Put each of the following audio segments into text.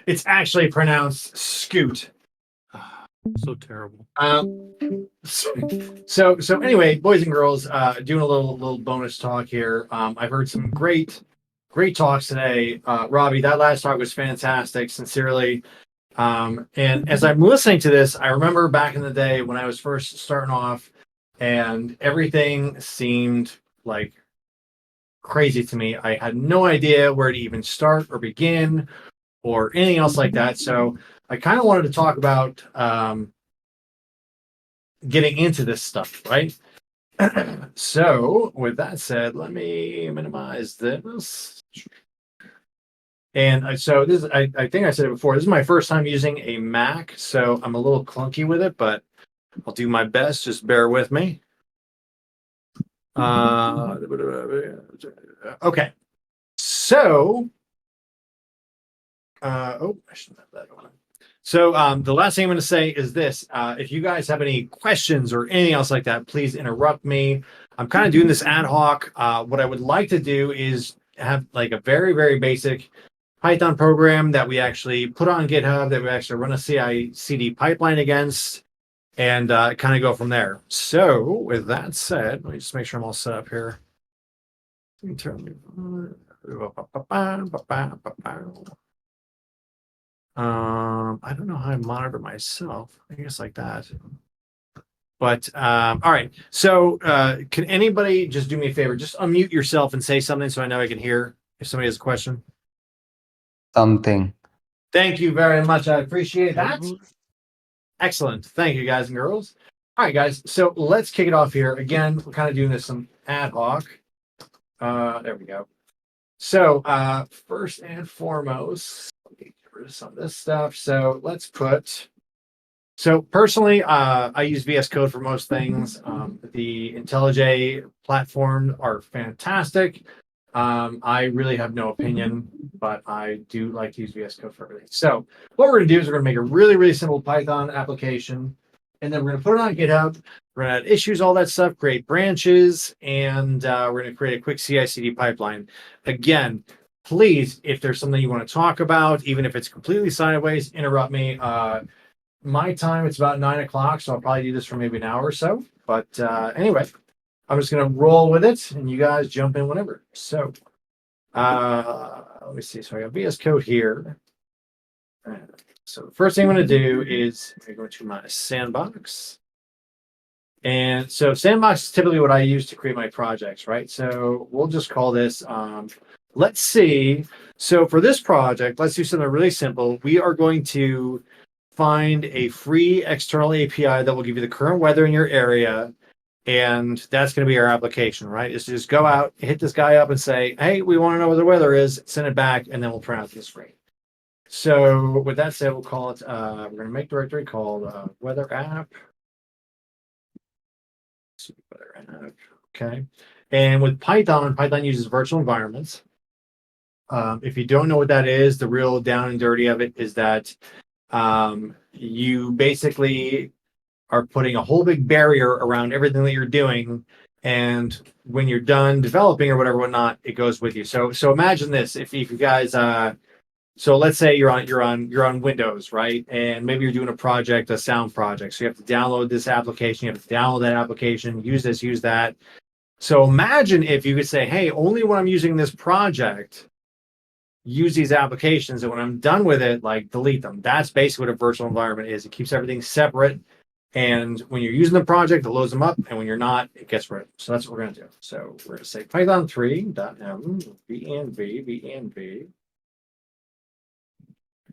It's actually pronounced scoot. So terrible. So anyway, boys and girls, doing a little bonus talk here. I've heard some great talks today. Robbie, that last talk was fantastic, sincerely. And as I'm listening to this, I remember back in the day when I was first starting off, and everything seemed like crazy to me. I had no idea where to even start or begin or anything else like that. So I kind of wanted to talk about getting into this stuff, right? So with that said, let me minimize this. And so this, I think I said it before, this is my first time using a Mac, so I'm a little clunky with it, but I'll do my best. Just bear with me. Okay. So, I shouldn't have that on. So the last thing I'm going to say is this. If you guys have any questions or anything else like that, please interrupt me. I'm kind of doing this ad hoc. What I would like to do is have like a very, very basic Python program that we actually put on GitHub, that we actually run a CI/CD pipeline against, and kind of go from there. So with that said, let me just make sure I'm all set up here. I don't know how I monitor myself. I guess like that. But all right. So can anybody just do me a favor? Just unmute yourself and say something so I know I can hear if somebody has a question. Something. Thank you very much. I appreciate that. Excellent. Thank you, guys and girls. All right, guys. So let's kick it off here. Again, we're kind of doing this some ad hoc. There we go. So first and foremost, let me get rid of some of this stuff. So let's put. So personally, I use VS Code for most things. The IntelliJ platform are fantastic. I really have no opinion, but I do like to use VS Code for everything. So what we're going to do is we're going to make a really, really simple Python application, and then we're going to put it on GitHub. We're going to add issues, all that stuff, create branches, and we're going to create a quick CI/CD pipeline. Again, please, if there's something you want to talk about, even if it's completely sideways, interrupt me. My time, it's about 9 o'clock, so I'll probably do this for maybe an hour or so. But anyway, I'm just going to roll with it, and you guys jump in whenever. So let me see. So I got VS Code here. So the first thing I'm going to do is I'm going to go to my sandbox. And so sandbox is typically what I use to create my projects, right? So we'll just call this, let's see. So for this project, let's do something really simple. We are going to find a free external API that will give you the current weather in your area. And that's going to be our application, right? Is to just go out, hit this guy up and say, hey, we want to know what the weather is, send it back, and then we'll print out the screen. So with that said, we'll call it, we're going to make a directory called weather app. Okay. And with Python uses virtual environments. If you don't know what that is, the real down and dirty of it is that you basically are putting a whole big barrier around everything that you're doing, and when you're done developing or whatnot, it goes with you. So imagine this: if you guys, so let's say you're on Windows, right? And maybe you're doing a project, a sound project. So you have to download this application, you have to download that application, use this, use that. So imagine if you could say, hey, only when I'm using this project, use these applitions, and when I'm done with it, like delete them. That's basically what a virtual environment is. It keeps everything separate. And when you're using the project, it loads them up, and when you're not, it gets rid of them. So that's what we're going to do. So we're going to say python3.m venv.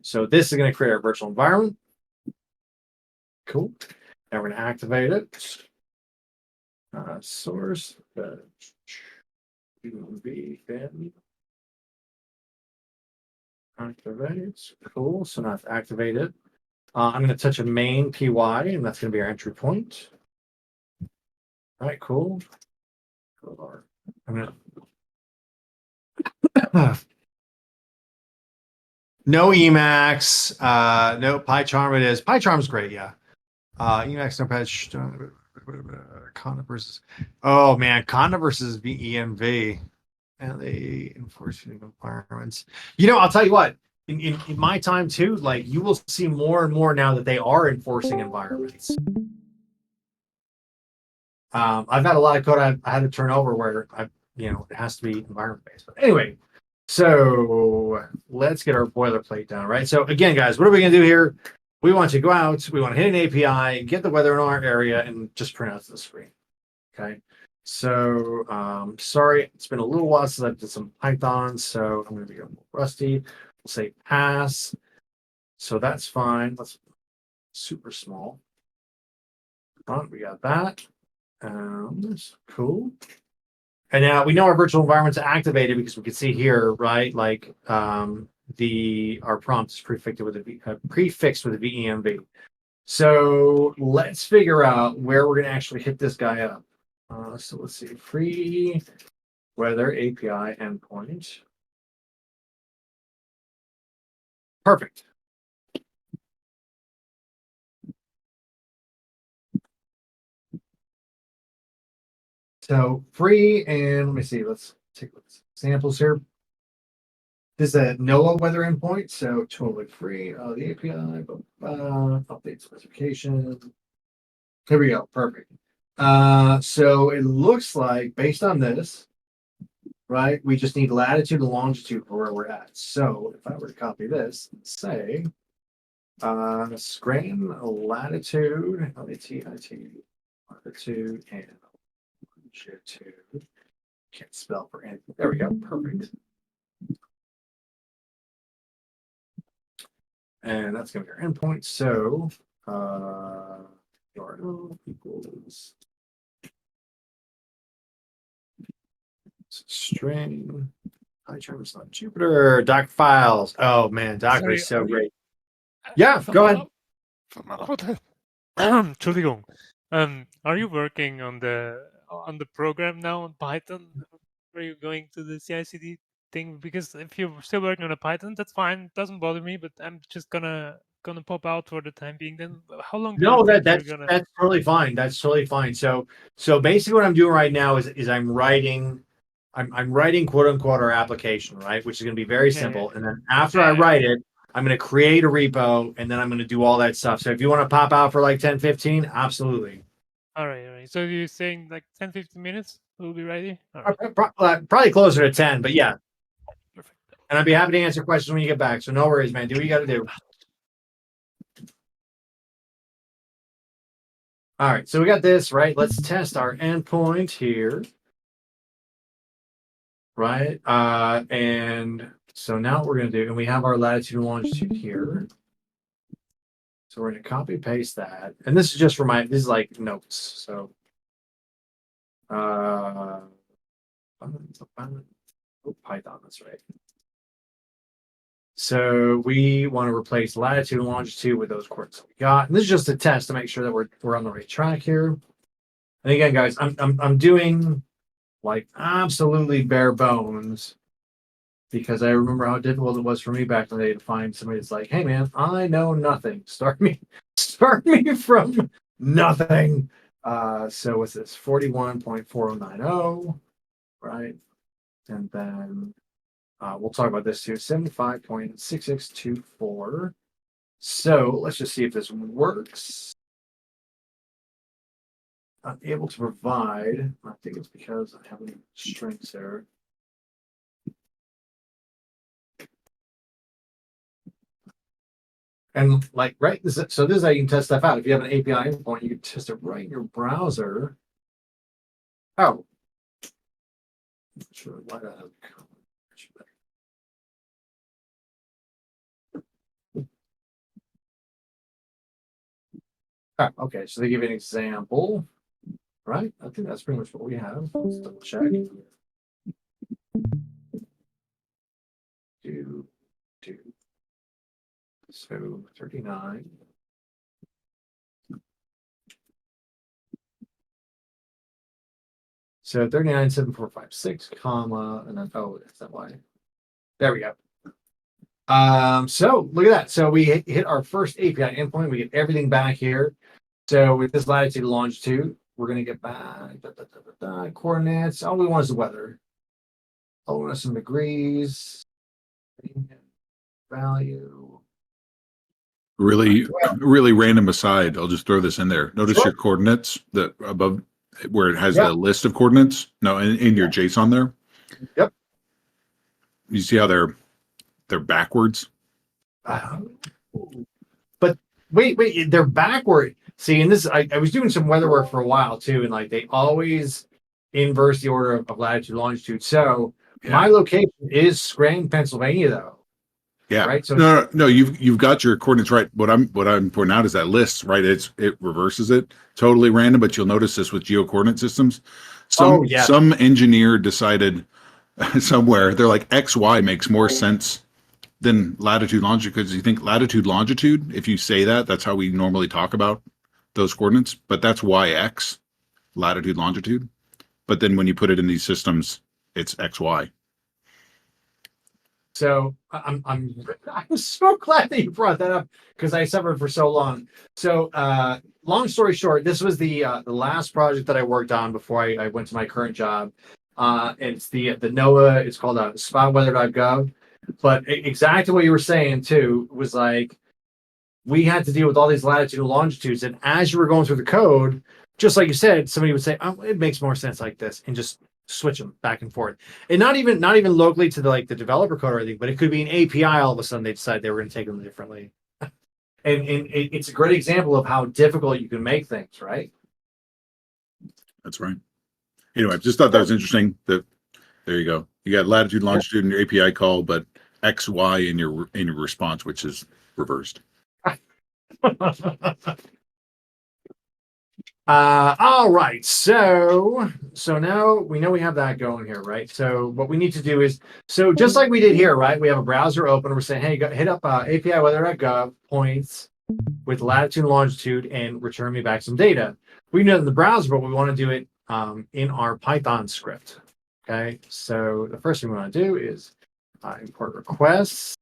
So this is going to create our virtual environment. Cool. Now we're going to activate it. Source venv. Activate. Cool. So now I've activated. I'm going to touch a main py, and that's going to be our entry point. All right, cool. I'm going to no Emacs, no PyCharm. It is PyCharm's great, yeah. Emacs, no patch. Conda versus. Oh man, Conda versus VENV, and they enforce requirements. I'll tell you what. in my time too, like you will see more and more now that they are enforcing environments. I've had a lot of code I had to turn over where it has to be environment based. But anyway, so let's get our boilerplate down, right? So again, guys, what are we gonna do here? We want to go out, we want to hit an API, get the weather in our area, and just print out the screen. Okay. So sorry, it's been a little while since I've did some Python, so I'm gonna be a little rusty. We'll say pass. So that's fine. Let's super small. We got that. Cool. And now we know our virtual environment's activated because we can see here, right? Like our prompt is prefixed with a VENV. So let's figure out where we're going to actually hit this guy up. So let's see, free weather API endpoint. Perfect. So free, and let me see, let's take a look at some samples here. This is a NOAA weather endpoint, so totally free. The API, update specification. Here we go, perfect. So it looks like based on this, right, we just need latitude and longitude for where we're at. So if I were to copy this and say, scram latitude, latitude and longitude. Can't spell for anything. There we go, perfect. And that's going to be our endpoint. So URL equals string. I Travis on Jupyter doc files. Oh man, Docker is so great. Yeah, go ahead. Entschuldigung. Are you working on the program now on Python? Are you going to the CI/CD thing? Because if you're still working on a Python, that's fine. It doesn't bother me. But I'm just gonna pop out for the time being. Then how long? No, that's totally fine. That's totally fine. So basically, what I'm doing right now is I'm writing quote unquote our application, right? Which is going to be very simple. And then after I write it, I'm going to create a repo and then I'm going to do all that stuff. So if you want to pop out for like 10, 15, absolutely. All right. So you're saying like 10, 15 minutes we'll be ready? Probably closer to 10, but yeah. Perfect. And I'd be happy to answer questions when you get back. So no worries, man. Do what you got to do. All right. So we got this, right? Let's test our endpoint here. Right. And so now what we're going to do, and we have our latitude and longitude here. So we're going to copy paste that. And this is just for this is like notes. So, Python, that's right. So we want to replace latitude and longitude with those coordinates that we got. And this is just a test to make sure that we're on the right track here. And again, guys, I'm doing like absolutely bare bones because I remember how difficult it was for me back in the day to find somebody that's like, hey man, I know nothing. Start me from nothing. So what's this? 41.4090, right? And then we'll talk about this too. 75.6624. So let's just see if this works. I'm able to provide. I think it's because I have any strings there. And like, right, so this is how you can test stuff out. If you have an API endpoint, you can test it right in your browser. Oh. Not sure why that hasn't come. Oh, okay, so they give you an example, right? I think that's pretty much what we have. Let's double check. Do. So 39. So 39.7456, comma, and then is that why? There we go. So look at that. So we hit our first API endpoint. We get everything back here. So with this latitude and longitude, we're going to get back coordinates. All we want is the weather. All we want is some degrees. value. Really random aside, I'll just throw this in there. Notice Sure. your coordinates that above where it has Yeah. the list of coordinates. No, in your JSON there. Yep. You see how they're backwards? But wait, they're backward. See, and this I was doing some weather work for a while too, and like they always inverse the order of latitude, longitude. So my location is Scranton, Pennsylvania, though. Yeah. Right. So No. You've got your coordinates right. What I'm pointing out is that list, right? It reverses it totally random, but you'll notice this with geo coordinate systems. Some engineer decided somewhere they're like XY makes more sense than latitude longitude because you think latitude longitude. If you say that, that's how we normally talk about those coordinates, but that's YX latitude longitude. But then when you put it in these systems, it's XY. So I'm so glad that you brought that up because I suffered for so long. So long story short, this was the last project that I worked on before I went to my current job. It's the NOAA. It's called spotweather.gov. But exactly what you were saying too was like we had to deal with all these latitude and longitudes, and as you were going through the code, just like you said, somebody would say, "Oh, it makes more sense like this," and just switch them back and forth. And not even locally to the developer code or anything, but it could be an API. All of a sudden, they decide they were going to take them differently. And it's a great example of how difficult you can make things, right? That's right. Anyway, just thought that was interesting. There you go. You got latitude, longitude in your API call, but XY in your response, which is reversed. All right. So now we know we have that going here, right? So what we need to do is just like we did here, right? We have a browser open. We're saying, hey, hit up API weather.gov points with latitude and longitude and return me back some data. We know in the browser, but we want to do it in our Python script. Okay. So the first thing we want to do is import requests.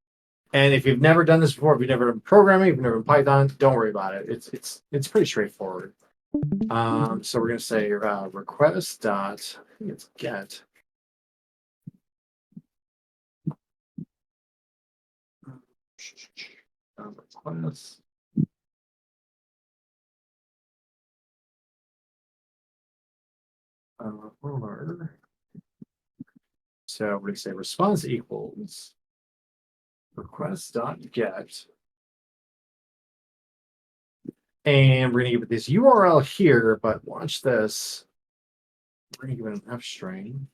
And if you've never done this before, if you've never done programming, if you've never done Python, don't worry about it. It's pretty straightforward. So we're going to say request dot, I think it's get. Request. So we're going to say response equals request dot get. And we're going to give it this URL here, but watch this. We're going to give it an F string.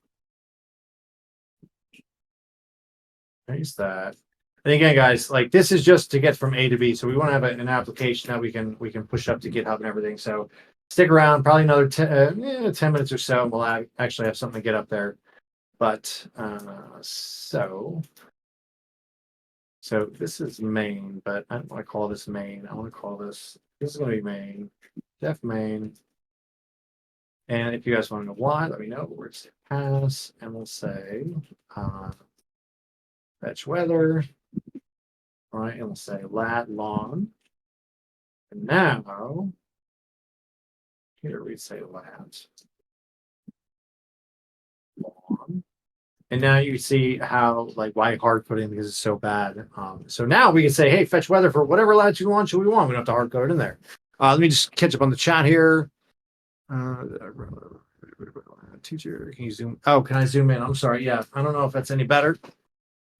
Paste that. And again, guys, like this is just to get from A to B. So we want to have an application that we can push up to GitHub and everything. So stick around, probably another 10 minutes or so. We'll actually have something to get up there. But so this is main, but I don't want to call this main. I want to call this is going to be main, def main. And if you guys want to know why, let me know. We're just pass, and we'll say fetch weather. All right, and we'll say lat long. And now here we say lat long. And now you see how why hard coding because it's so bad. So now we can say, hey, fetch weather for whatever latitude and longitude we want. We don't have to hard code it in there. Let me just catch up on the chat here. Teacher, can you zoom? Oh, can I zoom in? I'm sorry. Yeah, I don't know if that's any better.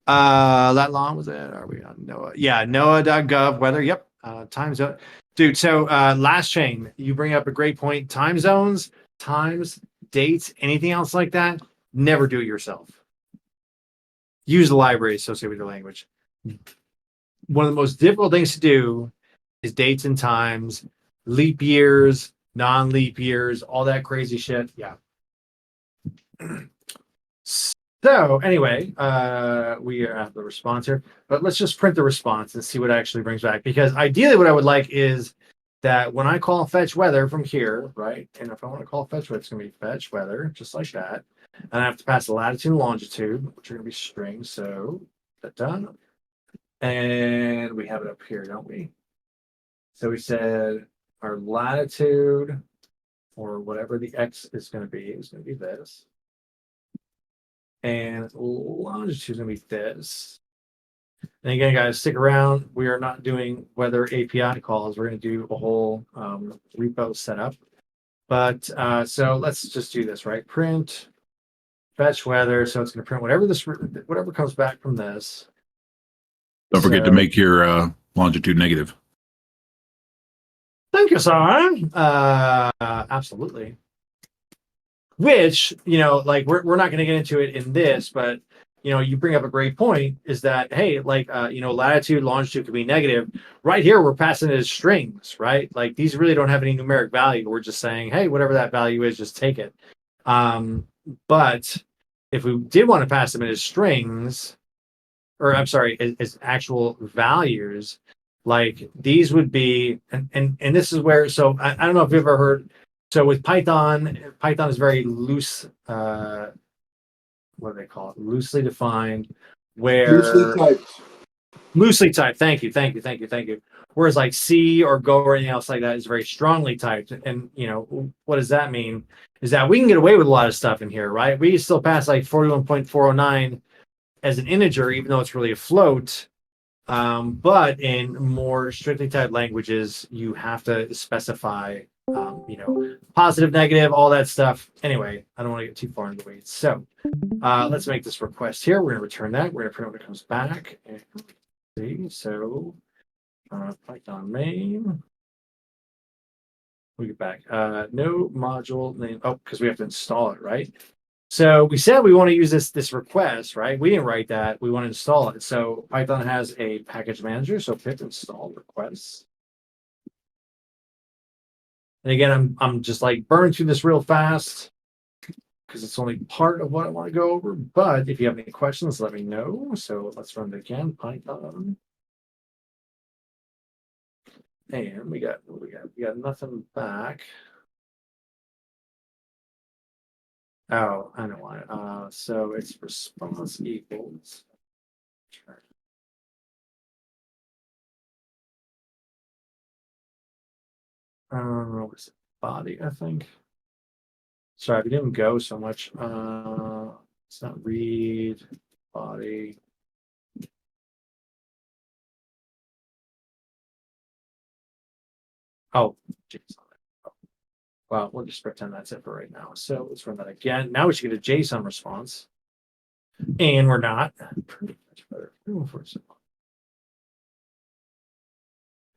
That long was it? Are we on NOAA? Yeah, NOAA.gov weather. Yep. Time zone. Dude, so last chain, you bring up a great point. Time zones, times, dates, anything else like that, never do it yourself. Use the library associated with your language. One of the most difficult things to do is dates and times, leap years, non-leap years, all that crazy shit. Yeah. So anyway, we have the response here, but let's just print the response and see what it actually brings back. Because ideally what I would like is that when I call fetch weather from here, right? And if I want to call fetch weather, it's going to be fetch weather, just like that. And I have to pass the latitude and longitude, which are going to be strings. So that done. And we have it up here, don't we? So we said our latitude or whatever the X is going to be is going to be this. And longitude is going to be this. And again, guys, stick around. We are not doing weather API calls. We're going to do a whole repo setup. But so let's just do this, right? Print fetch weather. So it's going to print whatever comes back from this. Don't forget to make your longitude negative. Thank you, sir. Absolutely. Which, like we're not going to get into it in this, but you bring up a great point is that, hey, like, latitude, longitude could be negative. Right here, we're passing it as strings, right? Like these really don't have any numeric value. We're just saying, hey, whatever that value is, just take it. But if we did want to pass them as strings, or I'm sorry, as actual values, like these would be, and this is where, so I don't know if you've ever heard, so with Python is very loose, what do they call it? Loosely defined, where loosely typed. Thank you. Whereas like C or Go or anything else like that is very strongly typed. And what does that mean? Is that we can get away with a lot of stuff in here, right? We still pass like 41.409 as an integer, even though it's really a float. But in more strictly typed languages, you have to specify, positive, negative, all that stuff. Anyway, I don't want to get too far into the weeds. So let's make this request here. We're going to return that. We're going to print when it comes back. And see, so Python main. We get back. No module name. Oh, because we have to install it, right? So we said we want to use this request, right? We didn't write that. We want to install it. So Python has a package manager. So pip install requests. And again, I'm just like burning through this real fast because it's only part of what I want to go over. But if you have any questions, let me know. So let's run it again. Python. And we got nothing back. Oh, I know why. So it's response equals. What's it? Body, I think. Sorry, we didn't go so much. It's not read body. Oh, geez. Well, we'll just pretend that's it for right now. So let's run that again. Now we should get a JSON response. And we're not.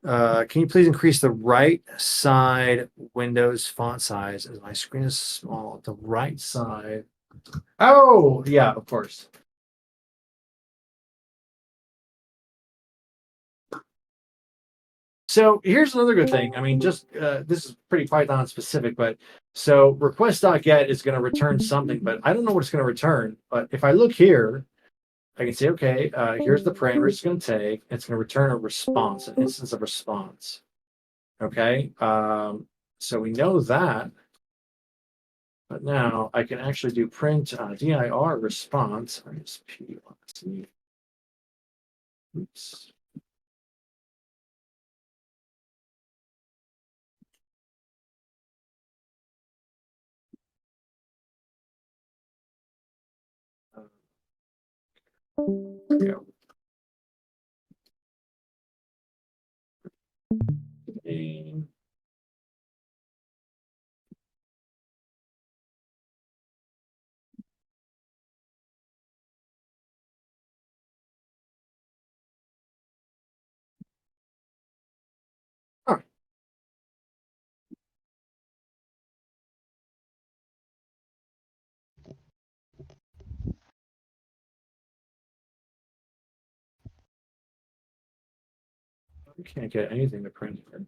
Can you please increase the right side Windows font size as my screen is small? The right side. Oh, yeah, of course. So here's another good thing. I mean, just this is pretty Python specific, but so request.get is going to return something, but I don't know what it's going to return. But if I look here, I can say, okay, here's the parameter it's going to take. It's going to return a response, an instance of response. Okay, so we know that. But now I can actually do print dir response. Oops. There we go. And oh. We can't get anything to print here.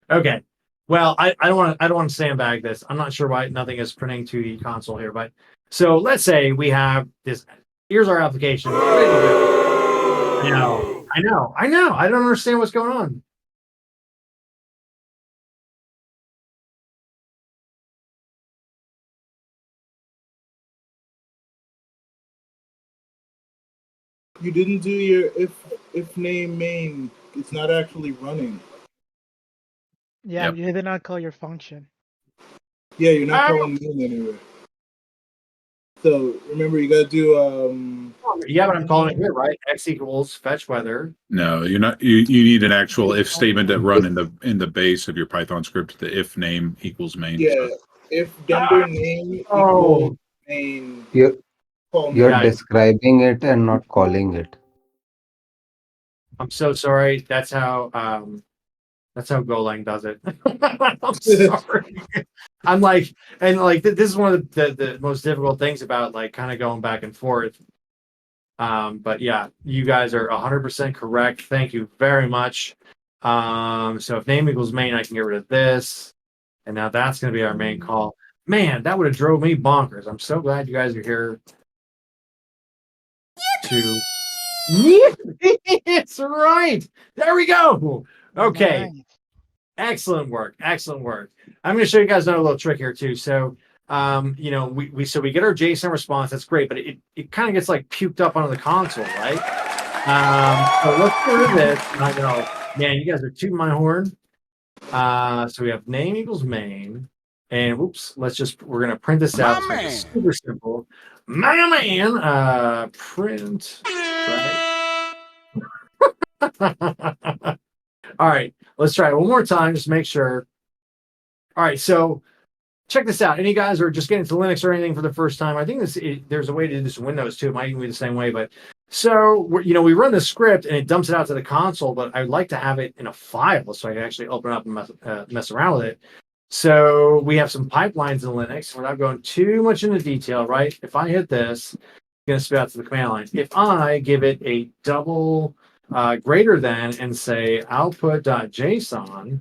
Okay. Well, I don't want to sandbag this. I'm not sure why nothing is printing to the console here, but so let's say we have this. Here's our application. I know. I don't understand what's going on. You didn't do your if name main. It's not actually running. Yeah, Yep. you did not call your function. Yeah, you're not calling main anywhere. So remember, you gotta do Yeah, but I'm calling it here, right? X equals fetch weather. No, you're not. You need an actual if statement that run in the base of your Python script. The if name equals main. Yeah, if Denver name Oh. equals main, You call you're main. Yeah. describing it and not calling it. I'm so sorry. That's how Golang does it. I'm sorry. I'm like, and like this is one of the most difficult things about like kind of going back and forth. But yeah, you guys are 100% correct. Thank you very much. So if name equals main, I can get rid of this, and now that's going to be our main call. Man, that would have drove me bonkers. I'm so glad you guys are here. It's right. There we go. Okay. Nice. Excellent work. Excellent work. I'm going to show you guys another little trick here too. So, we get our JSON response. That's great, but it kind of gets like puked up onto the console, right? So let's get rid of this. And I know, man, you guys are tooting my horn. So we have name equals main, and we're going to print this out. So it's super simple. My man, print, right? All right, let's try it one more time. Just make sure. All right, so check this out. Any guys are just getting to Linux or anything for the first time? I think there's a way to do this in Windows too. It might even be the same way. But so we run the script and it dumps it out to the console. But I'd like to have it in a file so I can actually open it up and mess around with it. So we have some pipelines in Linux. We're not going too much into detail, right? If I hit this, it's going to spit out to the command line. If I give it a double greater than and say output.json,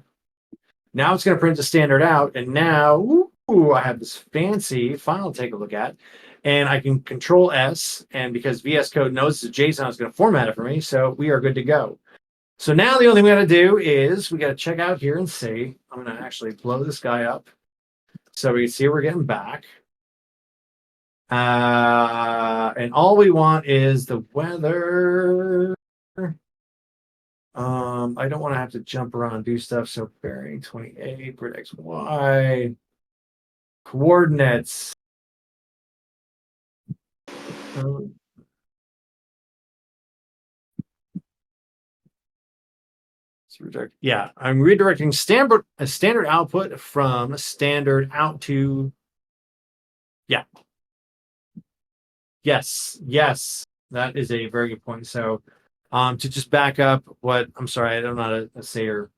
now it's going to print the standard out. And now I have this fancy file to take a look at. And I can Control S. And because VS Code knows the JSON is going to format it for me, so we are good to go. So now the only thing we got to do is we got to check out here and see. I'm going to actually blow this guy up so we can see we're getting back. And all we want is the weather. I don't want to have to jump around and do stuff. So bearing 28, grid X, Y, coordinates. Yeah, I'm redirecting a standard output from standard out to. Yeah. Yes. That is a very good point. So to just back up I'm sorry, I don't know how to say your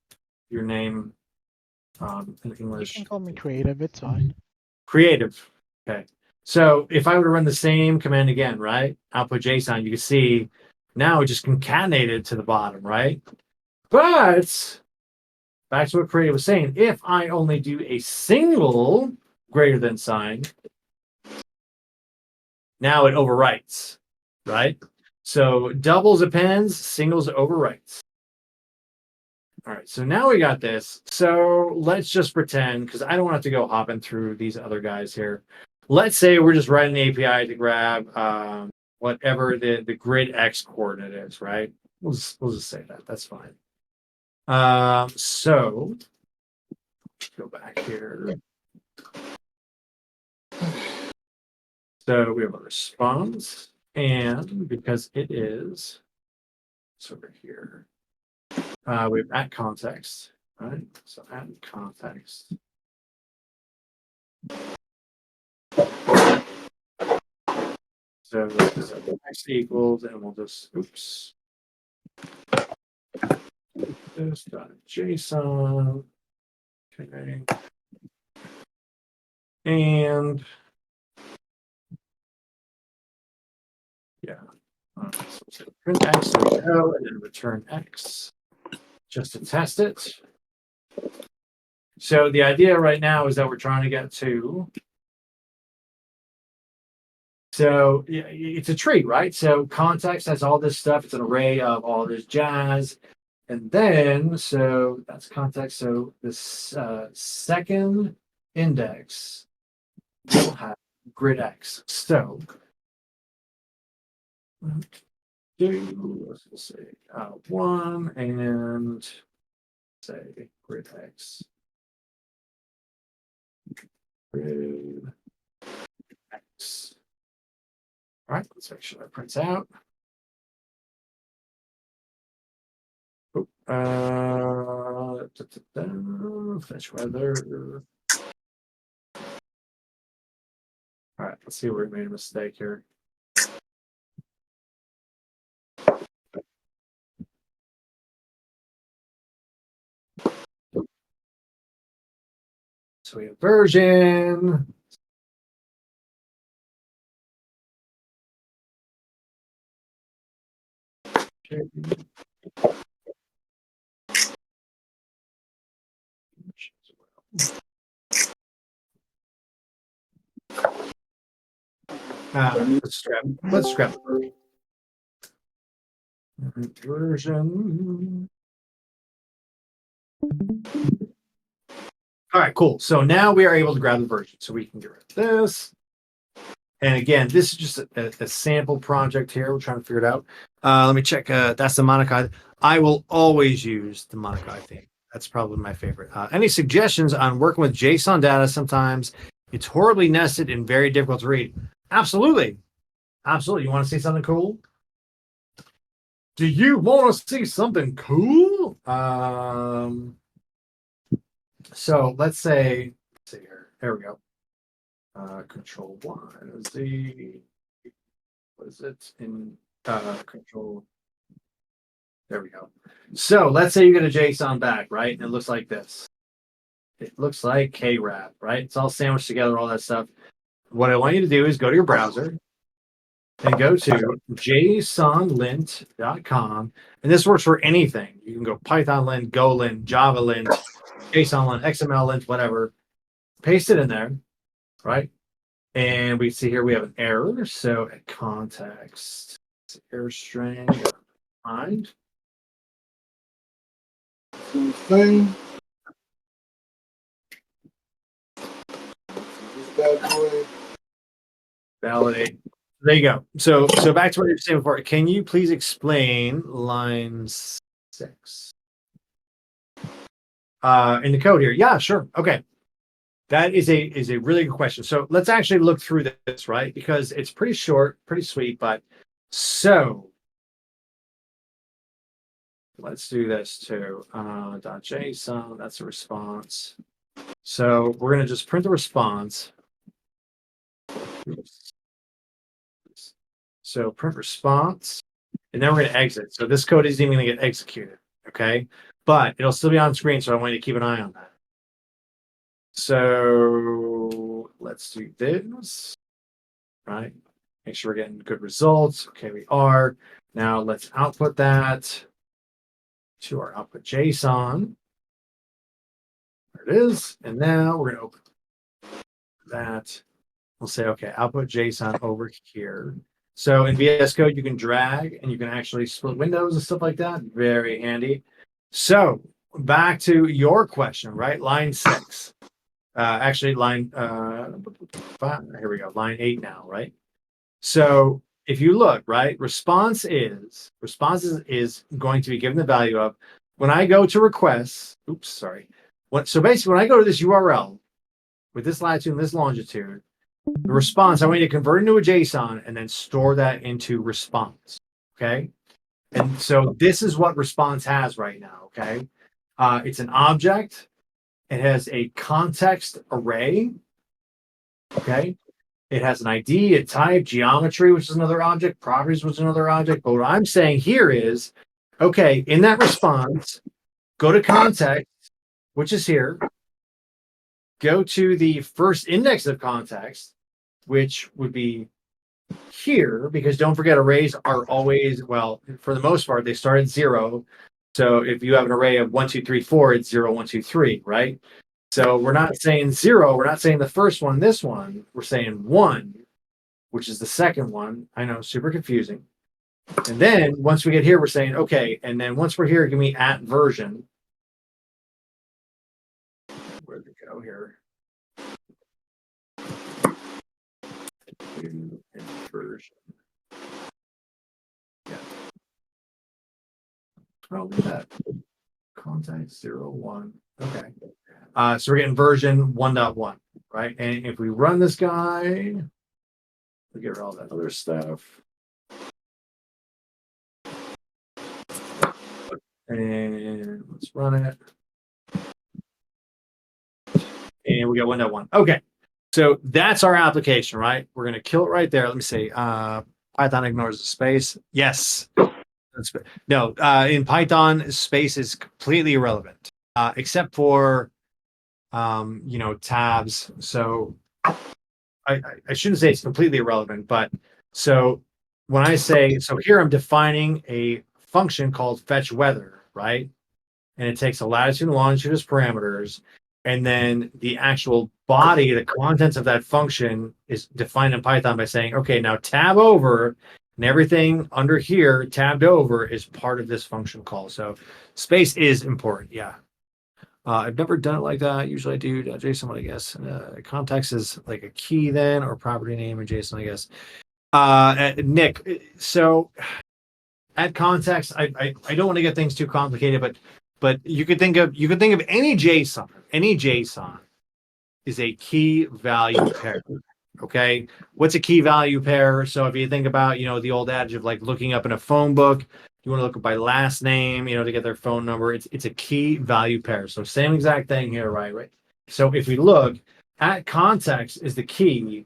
name in English. You can call me creative, it's fine. Creative. Okay. So if I were to run the same command again, right? Output JSON, you can see now it just concatenated to the bottom, right? But back to what Creative was saying, if I only do a single greater than sign, now it overwrites, right? So doubles appends, singles overwrites. All right, so now we got this. So let's just pretend, because I don't want to have to go hopping through these other guys here. Let's say we're just writing an API to grab whatever the grid X coordinate is, right? We'll just say that. That's fine. So go back here. So we have a response, and because it is, it's over here. We have at context, right? So at context. So this is X equals, and we'll just this dot JSON. Okay. And yeah. So print X, there we go, and then return X just to test it. So the idea right now is that we're trying to get to. So it's a tree, right? So context has all this stuff. It's an array of all this jazz. And then, so that's context. So this second index will have grid X. So let's just say 1 and say grid X. Grid X. All right, let's make sure that prints out. Fetch weather. All right, let's see where we made a mistake here. So we have version. Let's scrap the version. All right, cool. So now we are able to grab the version. So we can get rid of this. And again, this is just a sample project here. We're trying to figure it out. Let me check. That's the Monaco. I will always use the Monaco theme. That's probably my favorite. Any suggestions on working with JSON data? Sometimes it's horribly nested and very difficult to read. Absolutely. Absolutely. You want to see something cool? Do you want to see something cool? So let's see here. There we go. Control Y, Z. What is it in control? There we go. So let's say you get a JSON back, right? And it looks like this. It looks like KRAP, right? It's all sandwiched together, all that stuff. What I want you to do is go to your browser and go to jsonlint.com. And this works for anything. You can go Python lint, Go lint, Java lint, JSON lint, XML lint, whatever. Paste it in there, right? And we see here we have an error. So at context, error string, find. Thing. Bad boy. Validate. There you go. So back to what you were saying before. Can you please explain line 6 in the code here? Yeah, sure. Okay. That is a really good question. So let's actually look through this, right? Because it's pretty short, pretty sweet, but so let's do this too. .json, that's a response. So we're going to just print the response. Oops. So print response, and then we're going to exit. So this code isn't even going to get executed, okay? But it'll still be on screen, so I want you to keep an eye on that. So let's do this, right? Make sure we're getting good results. Okay, we are. Now let's output that to our output JSON. There it is. And now we're going to open that. We'll say, okay, output JSON over here. So in VS Code, you can drag and you can actually split windows and stuff like that. Very handy. So back to your question, right? Line 6. Actually, line 5. Here we go. Line 8 now, right? So if you look, right, response is going to be given the value of when I go to requests. Oops, sorry. So basically, when I go to this URL with this latitude and this longitude, the response, I want you to convert into a JSON and then store that into response. Okay. And so this is what response has right now. Okay. It's an object. It has a context array. Okay. It has an ID, a type, geometry, which is another object, properties, which is another object. But what I'm saying here is, okay, in that response, go to context, which is here. Go to the first index of context, which would be here, because don't forget arrays are always, well, for the most part, they start at 0. So if you have an array of 1, 2, 3, 4, it's 0, 1, 2, 3, right? So we're not saying 0. We're not saying the first one, this one. We're saying 1, which is the second one. I know, super confusing. And then once we get here, we're saying, okay, and then once we're here, give me at version. Where'd it go here? Version. Yeah, Oh, look at that. Contact 0.1. Okay. So we're getting version 1.1, right? And if we run this guy, we get rid of all that other stuff. And let's run it. And we got 1.1. Okay. So that's our application, right? We're going to kill it right there. Let me see. Python ignores the space. Yes. No, in Python, space is completely irrelevant, except for, tabs. So I shouldn't say it's completely irrelevant, but so when I say, so here I'm defining a function called fetch weather, right? And it takes a latitude and longitude as parameters. And then the actual body, the contents of that function is defined in Python by saying, okay, now tab over, and everything under here tabbed over is part of this function call. So space is important. Yeah. I've never done it like that. Usually I do JSON, I guess. Context is like a key then, or property name in JSON, I guess. Nick, so at context, I don't want to get things too complicated, but you could think of any JSON. Any JSON is a key value pair. Okay, what's a key value pair? So if you think about the old adage of like looking up in a phone book, you want to look up by last name, to get their phone number. It's a key value pair. So same exact thing here, right? So if we look at context is the key,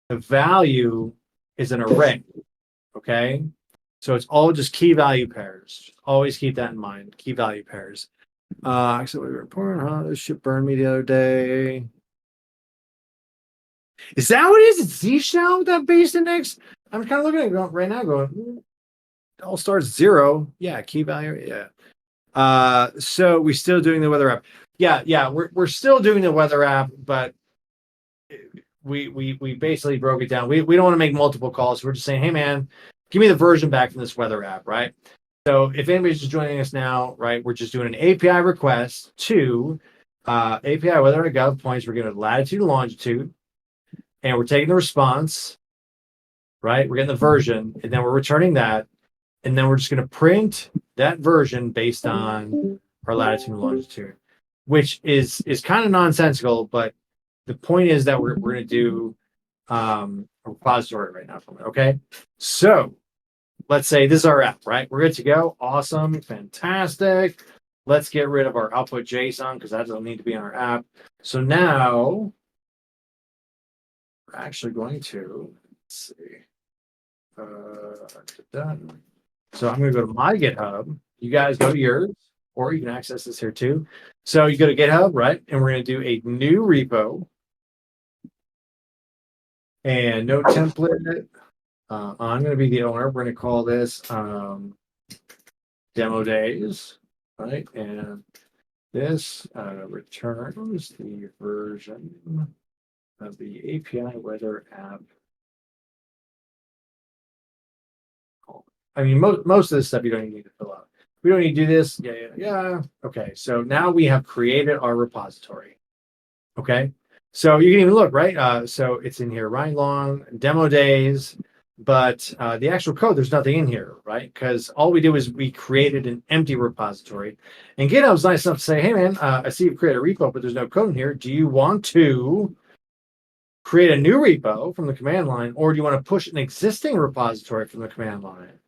the value is an array. Okay, so it's all just key value pairs. Always keep that in mind. Key value pairs. Auxiliary report. This shit burned me the other day. Is that what it is? It's Z shell with that base index? I'm kind of looking at it right now going, all starts 0. Yeah, key value. Yeah. So we're still doing the weather app. Yeah, we're still doing the weather app, but we basically broke it down. We don't want to make multiple calls. We're just saying, hey man, give me the version back from this weather app, right? So if anybody's just joining us now, right, we're just doing an API request to API weather.gov points. We're giving it latitude and longitude, and we're taking the response, right? We're getting the version, and then we're returning that, and then we're just going to print that version based on our latitude and longitude, which is kind of nonsensical, but the point is that we're going to do a repository right now from it. Okay, so let's say this is our app, right? We're good to go. Awesome, fantastic. Let's get rid of our output JSON because that doesn't need to be in our app. So now we're actually going to, let's see. Done. So I'm going to go to my GitHub. You guys go to yours, or you can access this here too. So you go to GitHub, right? And we're going to do a new repo and no template. I'm going to be the owner. We're going to call this demo days, right? And this returns the version of the API weather app. I mean, most of this stuff you don't even need to fill out. We don't need to do this. Yeah. Okay, so now we have created our repository. Okay, so you can even look, right? So it's in here, right? Long demo days. But the actual code, there's nothing in here, right? Because all we do is we created an empty repository. And GitHub's nice enough to say, hey, man, I see you've created a repo, but there's no code in here. Do you want to create a new repo from the command line, or do you want to push an existing repository from the command line?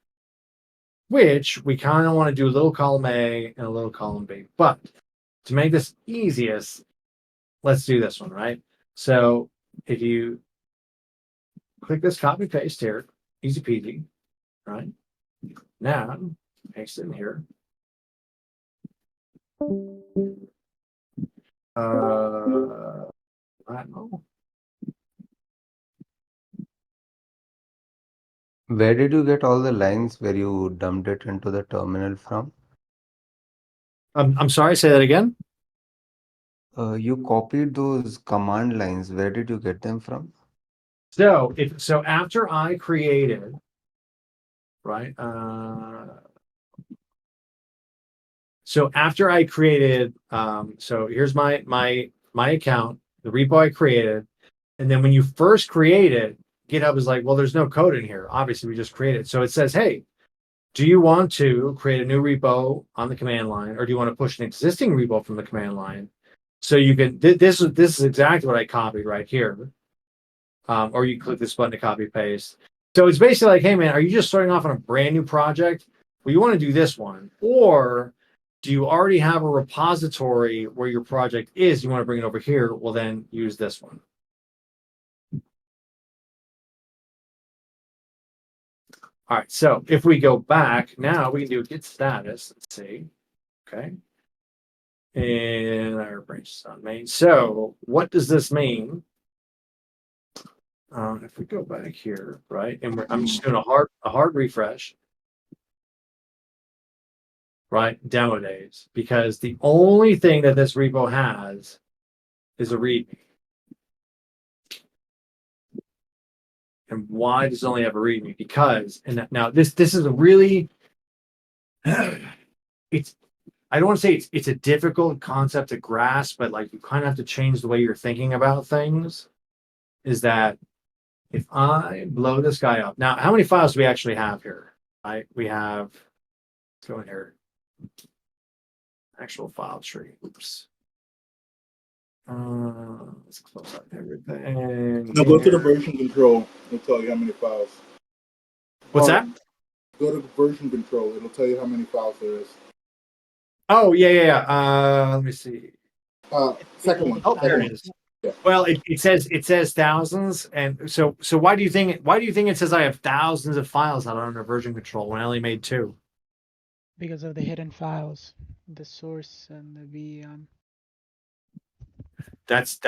Which we kind of want to do a little column A and a little column B. But to make this easiest, let's do this one, right? So if you click this copy paste here, easy peasy, right? Now, paste it in here. I don't know. Where did you get all the lines where you dumped it into the terminal from? I'm sorry, say that again. You copied those command lines. Where did you get them from? So after I created, right? So after I created, so here's my account, the repo I created, and then when you first create it, GitHub is like, well, there's no code in here. Obviously, we just created. So it says, hey, do you want to create a new repo on the command line, or do you want to push an existing repo from the command line? So you can, this is exactly what I copied right here. Or you click this button to copy paste. So it's basically like, hey man, are you just starting off on a brand new project? Well, you want to do this one, or do you already have a repository where your project is? You want to bring it over here? Well, then use this one. All right. So if we go back now, we can do git status. Let's see. Okay. And our branch is on main. So what does this mean? If we go back here, right, and I'm just doing a hard refresh, right, demo days, because the only thing that this repo has is a README. And why does it only have a README? Because, and now this is a really, it's, I don't want to say it's a difficult concept to grasp, but like you kind of have to change the way you're thinking about things. Is that if I blow this guy up now, how many files do we actually have here? We have, let's go in here, actual file tree. Oops. Let's close out everything. Now go to the version control. It'll tell you how many files. What's that? Go to version control. It'll tell you how many files there is. Oh yeah. Let me see. Second one. Oh, there it is. Yeah. Well, it says thousands, and so why do you think it says I have thousands of files out under version control when I only made 2? Because of the hidden files, the source and the VM. That's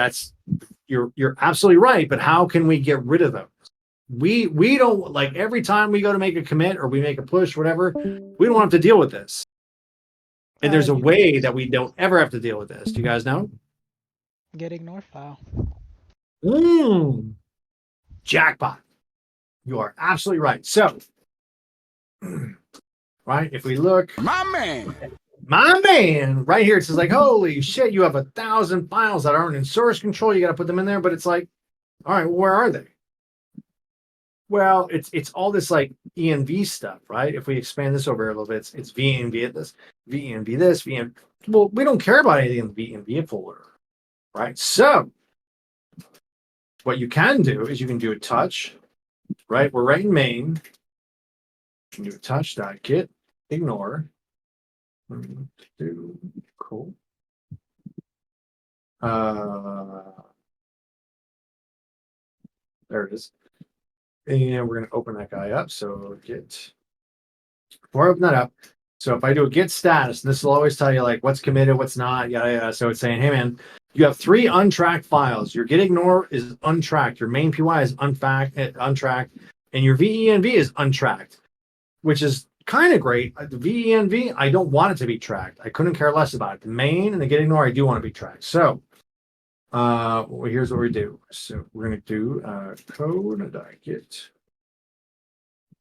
you're absolutely right, but how can we get rid of those? We don't, like, every time we go to make a commit or we make a push, whatever, we don't have to deal with this. And there's a way that we don't ever have to deal with this. Do you guys know? Get ignore file. Jackpot. You are absolutely right. So, right, if we look, my man, right here, it says like, holy shit, you have 1,000 files that aren't in source control. You got to put them in there, but it's like, all right, well, where are they? Well, it's all this like env stuff, right? If we expand this over a little bit, it's venv this, venv this, venv. Well, we don't care about anything in the venv folder, right? So what you can do is you can do a touch, right? We're right in main. You can do a touch.git ignore. Cool. There it is. And we're going to open that guy up. So git, before I open that up, so if I do a git status, and this will always tell you like what's committed, what's not, yada, yada. So it's saying, hey man, you have 3 untracked files. Your git ignore is untracked. Your main PY is untracked, and your venv is untracked, which is kind of great. The venv, I don't want it to be tracked. I couldn't care less about it. The main and the git ignore, I do want to be tracked. So well, here's what we do. So we're going to do code.git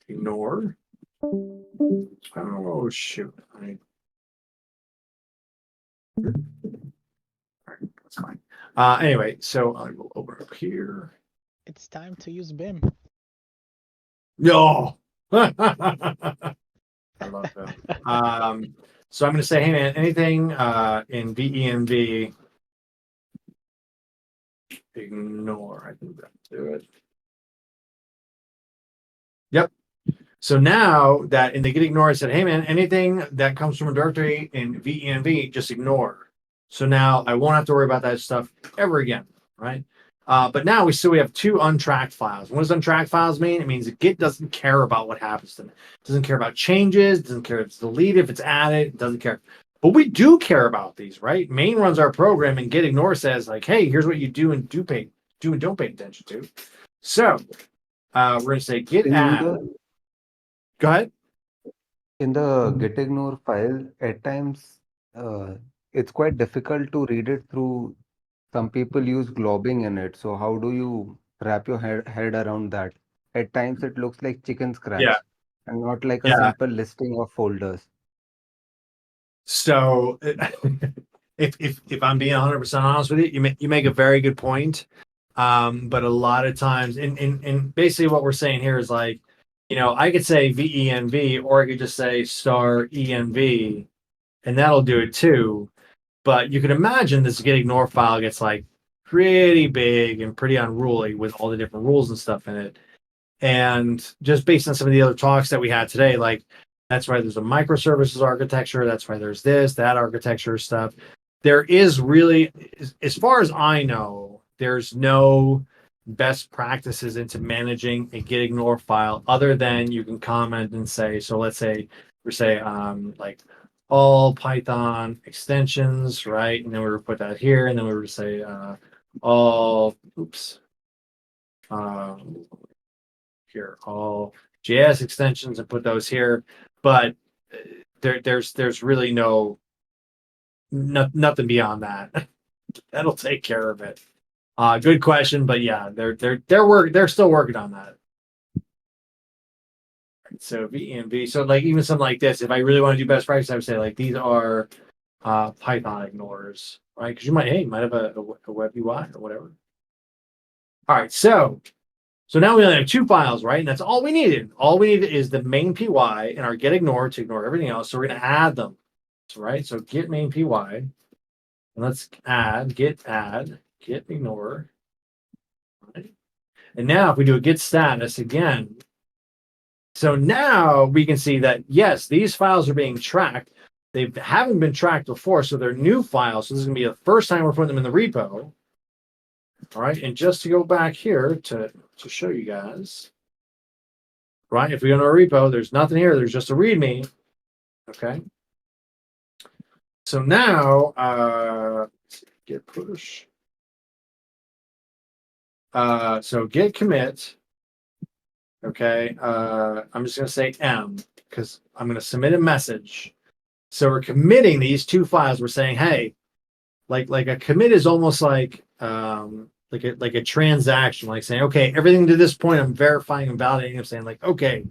ignore. Oh shoot! All right, that's fine. Anyway, so I will open up here. It's time to use BIM. No. I love that. So I'm going to say, hey man, anything in venv ignore. I think that'll do it. Yep. So now that in the git ignore, I said, hey man, anything that comes from a directory in venv, just ignore. So now I won't have to worry about that stuff ever again, right? But now we have 2 untracked files. What does untracked files mean? It means Git doesn't care about what happens to them. It doesn't care about changes, doesn't care if it's deleted, if it's added, it doesn't care. But we do care about these, right? Main runs our program, and git ignore says like, hey, here's what you do and don't pay attention to. So we're going to say git add. Go ahead. In the git ignore file, at times it's quite difficult to read it through. Some people use globbing in it. So how do you wrap your head around that? At times it looks like chicken scratch and not like a simple listing of folders. So if I'm being 100% honest with you, you make a very good point. But a lot of times, and basically what we're saying here is like, I could say VENV, or I could just say star ENV, and that'll do it too. But you can imagine this get ignore file gets like pretty big and pretty unruly with all the different rules and stuff in it. And just based on some of the other talks that we had today, like that's why there's a microservices architecture. That's why there's this, that architecture stuff. There is really, as far as I know, there's no best practices into managing a get ignore file other than you can comment and say, so let's say we say like all Python extensions, right? And then we would put that here, and then we would say all here all JS extensions and put those here. But there's really nothing beyond that. That'll take care of it. Good question, but yeah, they're still working on that. So VENV. So like even something like this, if I really want to do best practice, I would say like these are Python ignores, right? Because you might have a web UI or whatever. All right, so now we only have 2 files, right? And that's all we needed. All we needed is the main py and our get ignore to ignore everything else. So we're going to add them, right? So get main py, and let's add get ignore. Right? And now if we do a get status again, so now we can see that yes, these files are being tracked. They haven't been tracked before, so they're new files. So this is going to be the first time we're putting them in the repo. All right, and just to go back here to show you guys, right? If we go to our repo, there's nothing here. There's just a README. Okay. So now, get push. So get commit. Okay. I'm just going to say M because I'm going to submit a message. So we're committing these 2 files. We're saying, hey, like a commit is almost like a transaction, like saying, okay, everything to this point, I'm verifying and validating. I'm saying like, okay,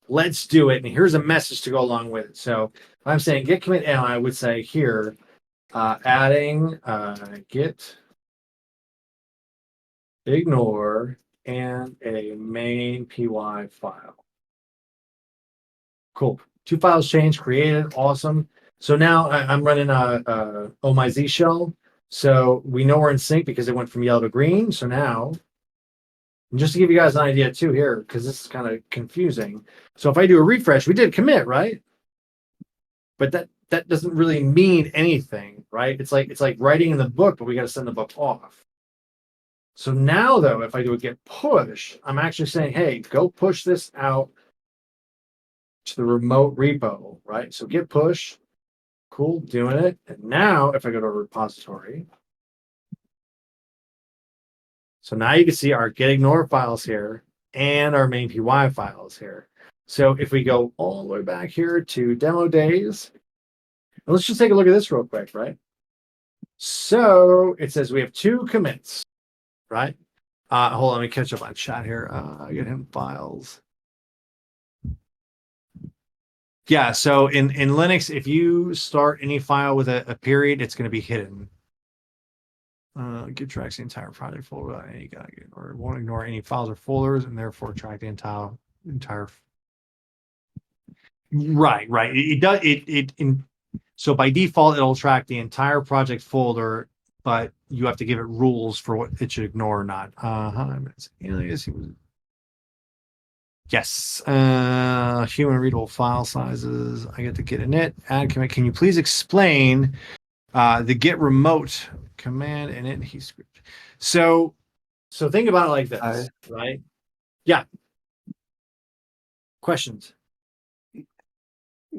let's do it. And here's a message to go along with it. So if I'm saying get commit M, I would say here, adding get ignore and a main py file. Cool. 2 files changed, created, awesome. So now I'm running a Oh My Z shell. So we know we're in sync because it went from yellow to green. So now, and just to give you guys an idea too here, because this is kind of confusing. So if I do a refresh, we did commit, right? But that doesn't really mean anything, right? It's like writing in the book, but we got to send the book off. So now though, if I do a get push, I'm actually saying, hey, go push this out to the remote repo, right? So get push. Cool, doing it. And now if I go to a repository, so now you can see our get ignore files here and our main py files here. So if we go all the way back here to demo days, let's just take a look at this real quick, right? So it says we have 2 commits, right? Hold on, let me catch up on chat here. Get him files. Yeah, so in Linux, if you start any file with a period, it's going to be hidden. Git tracks the entire project folder. You gotta get, or won't ignore any files or folders, and therefore track the entire. Right. It does. So by default, it'll track the entire project folder, but you have to give it rules for what it should ignore or not. Alias. Yes. Human readable file sizes. I get to get init. Add commit. Can you please explain the get remote command and init script? So think about it like this, right? Yeah. Questions?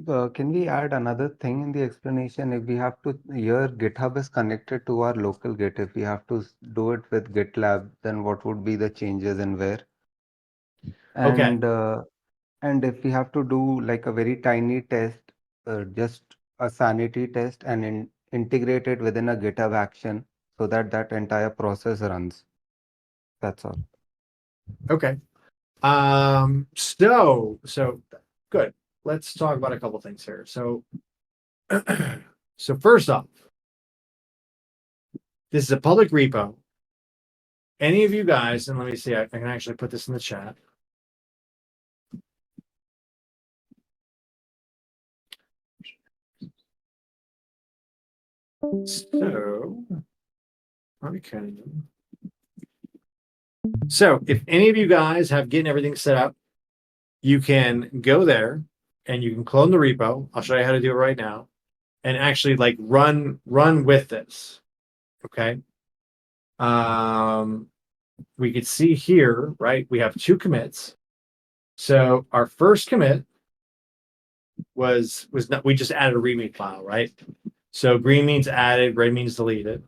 Can we add another thing in the explanation? If we have to, here GitHub is connected to our local Git. If we have to do it with GitLab, then what would be the changes and where? And and if we have to do like a very tiny test, just a sanity test and integrate it within a GitHub action so that that entire process runs. That's all. Okay. So good. Let's talk about a couple things here. So first off, this is a public repo. Any of you guys, and let me see, I can actually put this in the chat. So, okay. So, if any of you guys have getting everything set up, you can go there and you can clone the repo. I'll show you how to do it right now, and actually like run with this. Okay. We could see here, right? We have 2 commits. So our first commit was not, we just added a README file, right? So green means added, red means deleted.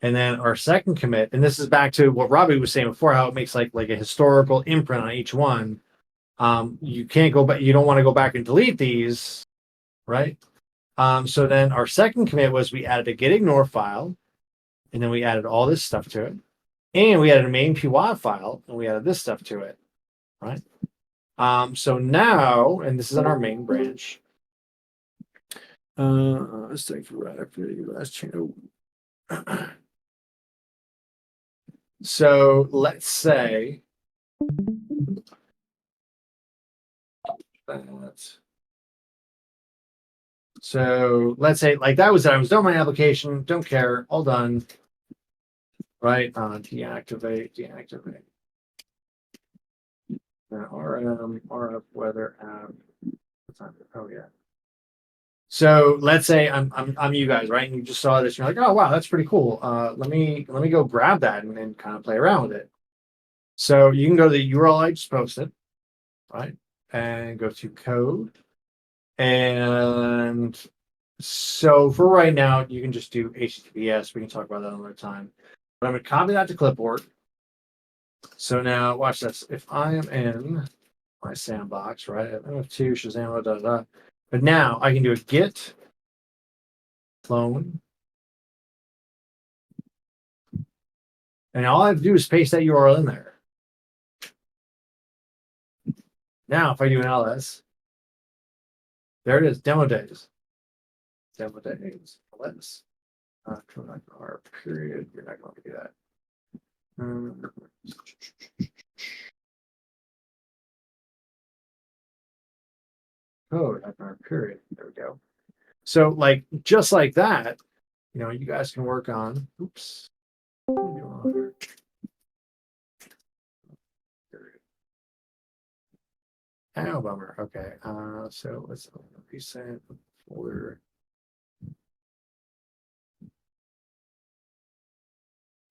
And then our second commit, and this is back to what Robbie was saying before, how it makes like a historical imprint on each one. You can't go back, you don't want to go back and delete these, right? So then our second commit was we added a getignore file, and then we added all this stuff to it. And we added a main py file, and we added this stuff to it, right? So now, and this is in our main branch. Let's take right after you last channel. So let's say that. So let's say like that was it. I was done my application. Don't care. All done. Right. Deactivate. RM, RF, weather app. Oh yeah. So let's say I'm you guys, right? And you just saw this, and you're like, oh wow, that's pretty cool. Let me go grab that and kind of play around with it. So you can go to the URL I just posted, right? And go to code. And so for right now, you can just do HTTPS. We can talk about that another time. But I'm going to copy that to clipboard. So now watch this. If I am in my sandbox, right? I have 2 Shazam, But now I can do a git clone. And all I have to do is paste that URL in there. Now, if I do an ls, there it is, demo days. Demo days, ls. R period. You're not going to do that. Code, R period. There we go. So, like, just like that, you guys can work on. Oops. Oh, bummer. Okay. So let's reset folder.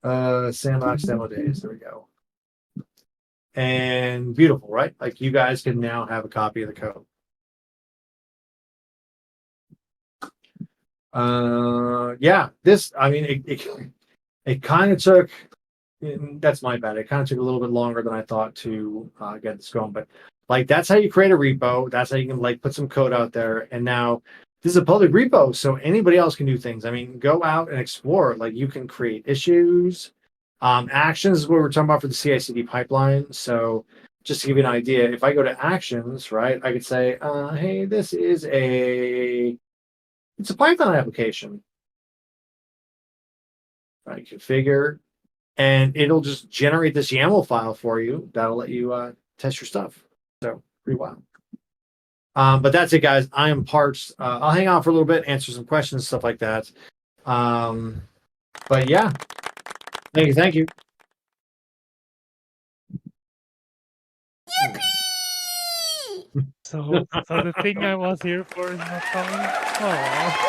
Sandbox demo days. There we go. And beautiful, right? Like you guys can now have a copy of the code. Yeah, this, I mean, it kind of took, that's my bad. It kind of took a little bit longer than I thought to get this going, but like, that's how you create a repo. That's how you can like put some code out there. And now this is a public repo, so anybody else can do things. I mean, go out and explore. Like you can create issues. Actions is what we're talking about for the CI/CD pipeline. So just to give you an idea, if I go to actions, right, I could say, hey, this is it's a Python application. Right, configure, and it'll just generate this YAML file for you. That'll let you test your stuff. So pretty wild. But that's it, guys. I am parched. I'll hang out for a little bit, answer some questions, stuff like that. But yeah, thank you. So the thing I was here for is not coming. Oh.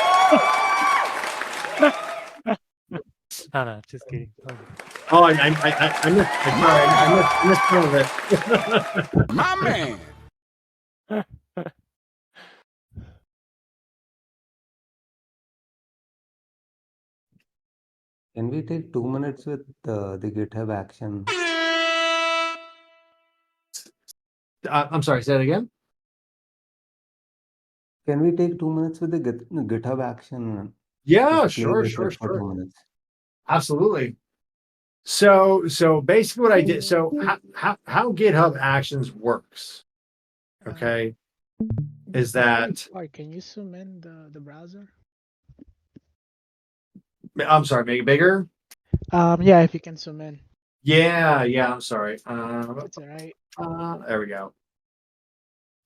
No, just kidding. Oh, I missed some of it. My man. Can we take 2 minutes with the GitHub action? I'm sorry, say that again? Can we take 2 minutes with the GitHub action? Yeah, Just play sure. with it for 2 minutes. Absolutely. So basically what I did, so how GitHub Actions works, okay, is that... Can you zoom in the browser? I'm sorry, make it bigger? Yeah, if you can zoom in. Yeah, I'm sorry. That's all right. There we go.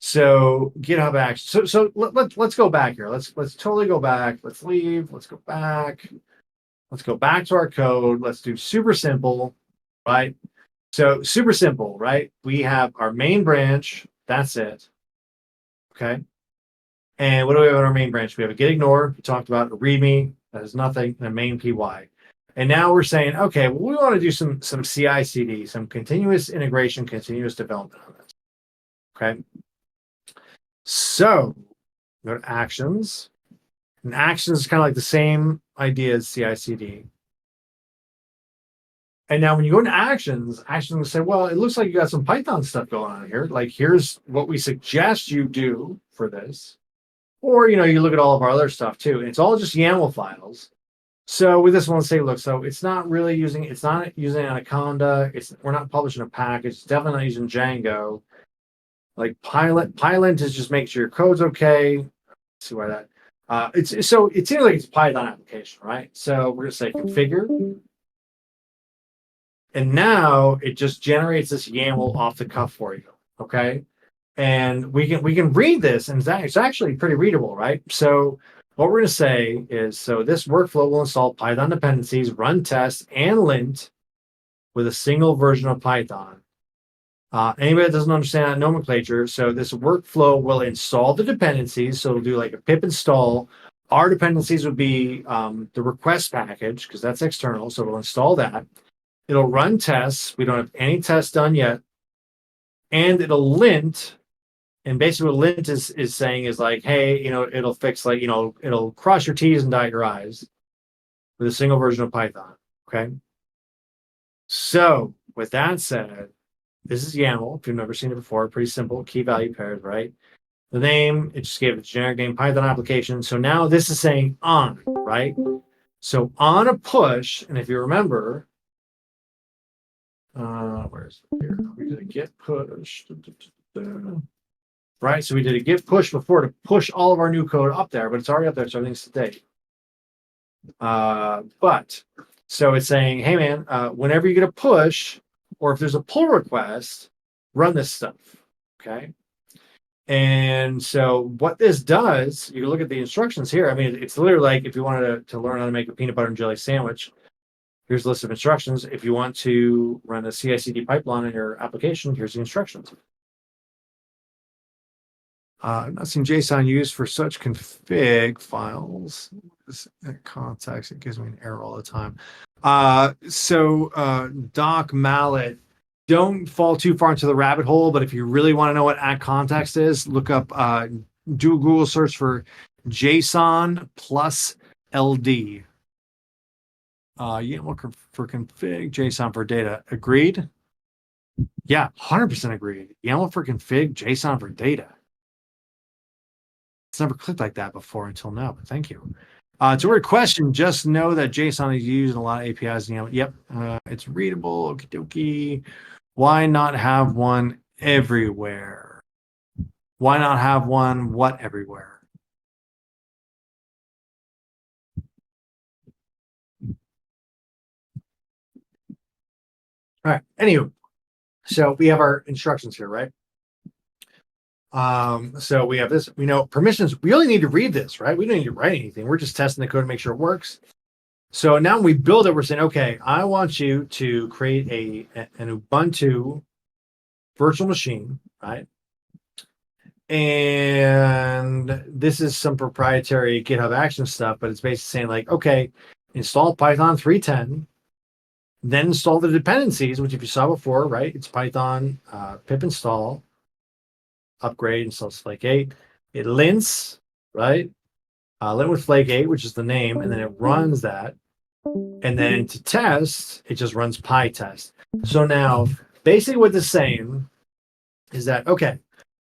So GitHub Actions. So let's go back here. Let's totally go back. Let's leave. Let's go back. Let's go back to our code. Let's do super simple, right? So super simple, right? We have our main branch. That's it. Okay. And what do we have on our main branch? We have a get ignore. We talked about a readme. That is nothing. And a main py. And now we're saying, okay, well, we want to do some CI/CD, some continuous integration, continuous development on this. Okay. So go to actions. And actions is kind of like the same idea as CI/CD. And now when you go into actions will say, well, it looks like you got some Python stuff going on here. Like, here's what we suggest you do for this. Or, you look at all of our other stuff too. And it's all just YAML files. So with this one, let's say, look, so it's not using Anaconda. We're not publishing a package. It's definitely not using Django. Like Pylint is just make sure your code's okay. Let's see why that. It seems like it's a Python application, right? So we're gonna say configure, and now it just generates this YAML off the cuff for you, okay? And we can read this, and it's actually pretty readable, right? So what we're gonna say is, so this workflow will install Python dependencies, run tests, and lint with a single version of Python. Anybody that doesn't understand that nomenclature, so this workflow will install the dependencies. So it'll do like a pip install. Our dependencies would be the request package, because that's external. So we'll install that. It'll run tests. We don't have any tests done yet. And it'll lint. And basically what lint is saying is like, hey, it'll fix, like, it'll cross your T's and dot your I's with a single version of Python. Okay. So with that said, this is YAML. If you've never seen it before, pretty simple. Key value pairs, right? The name, it just gave it a generic name, Python application. So now this is saying on, right? So on a push, and if you remember, where's it here? We did a get push. Right? So we did a get push before to push all of our new code up there, but it's already up there, so everything's to date. But so it's saying, hey man, whenever you get a push, or if there's a pull request, run this stuff, okay? And so what this does, you look at the instructions here. I mean, it's literally like if you wanted to learn how to make a peanut butter and jelly sandwich, here's a list of instructions. If you want to run a CI/CD pipeline in your application, here's the instructions. I've not seen JSON used for such config files. Context, it gives me an error all the time. Doc Mallet, don't fall too far into the rabbit hole, but if you really want to know what @context is, look up, do a Google search for JSON plus LD. YAML for config, JSON for data. Agreed? Yeah, 100% agreed. YAML for config, JSON for data. It's never clicked like that before until now, but thank you. To your question, just know that JSON is used in a lot of APIs. Yep, it's readable. Okie dokie. Why not have one everywhere? Why not have one what everywhere? All right. Anywho, so we have our instructions here, right? So we have this, we know permissions. We only need to read this, right? We don't need to write anything. We're just testing the code to make sure it works. So now when we build it, we're saying, okay, I want you to create an Ubuntu virtual machine, right? And this is some proprietary GitHub Action stuff, but it's basically saying like, okay, install Python 3.10, then install the dependencies, which if you saw before, right? It's Python pip install, upgrade, install Flake 8. It lints, right? Lint with Flake 8, which is the name, and then it runs that. And then to test, it just runs PyTest. So now, basically what this is saying is that, okay,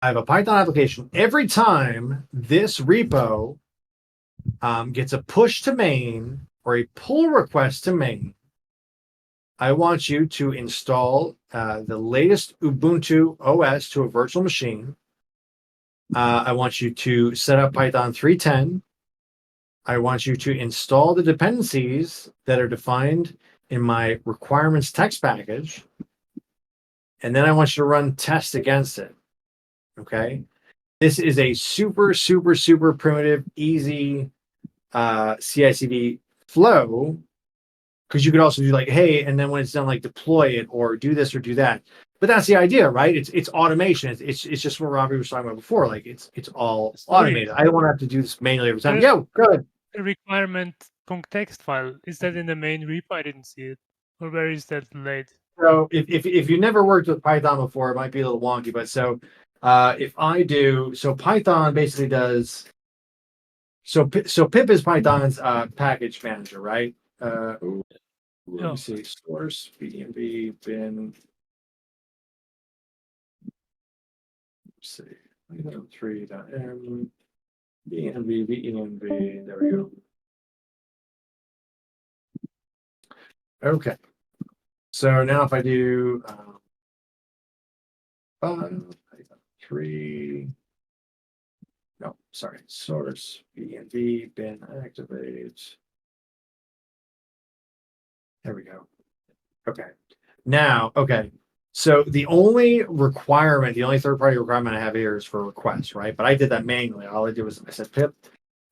I have a Python application. Every time this repo gets a push to main or a pull request to main, I want you to install the latest Ubuntu OS to a virtual machine. I want you to set up Python 3.10. I want you to install the dependencies that are defined in my requirements text package. And then I want you to run tests against it. Okay. this is a super, super, super primitive, easy CI/CD flow, because you could also do like, hey, and then when it's done, like deploy it or do this or do that. But that's the idea, right? It's automation. It's just what Robbie was talking about before. Like it's all automated. I don't want to have to do this manually every time. Yeah, good. The requirement context file, is that in the main repo? I didn't see it. Or where is that laid? So if you never worked with Python before, it might be a little wonky. But so if I do, so Python basically does. So pip is Python's package manager, right? Let me see. Source BNB bin. Let's see. 3.m BNB. There we go. Okay. So now if I do 3, no, sorry, source BNB bin activate. There we go. Okay. Now, okay. So the only requirement, the only third-party requirement I have here is for requests, right? But I did that manually. All I did was I said pip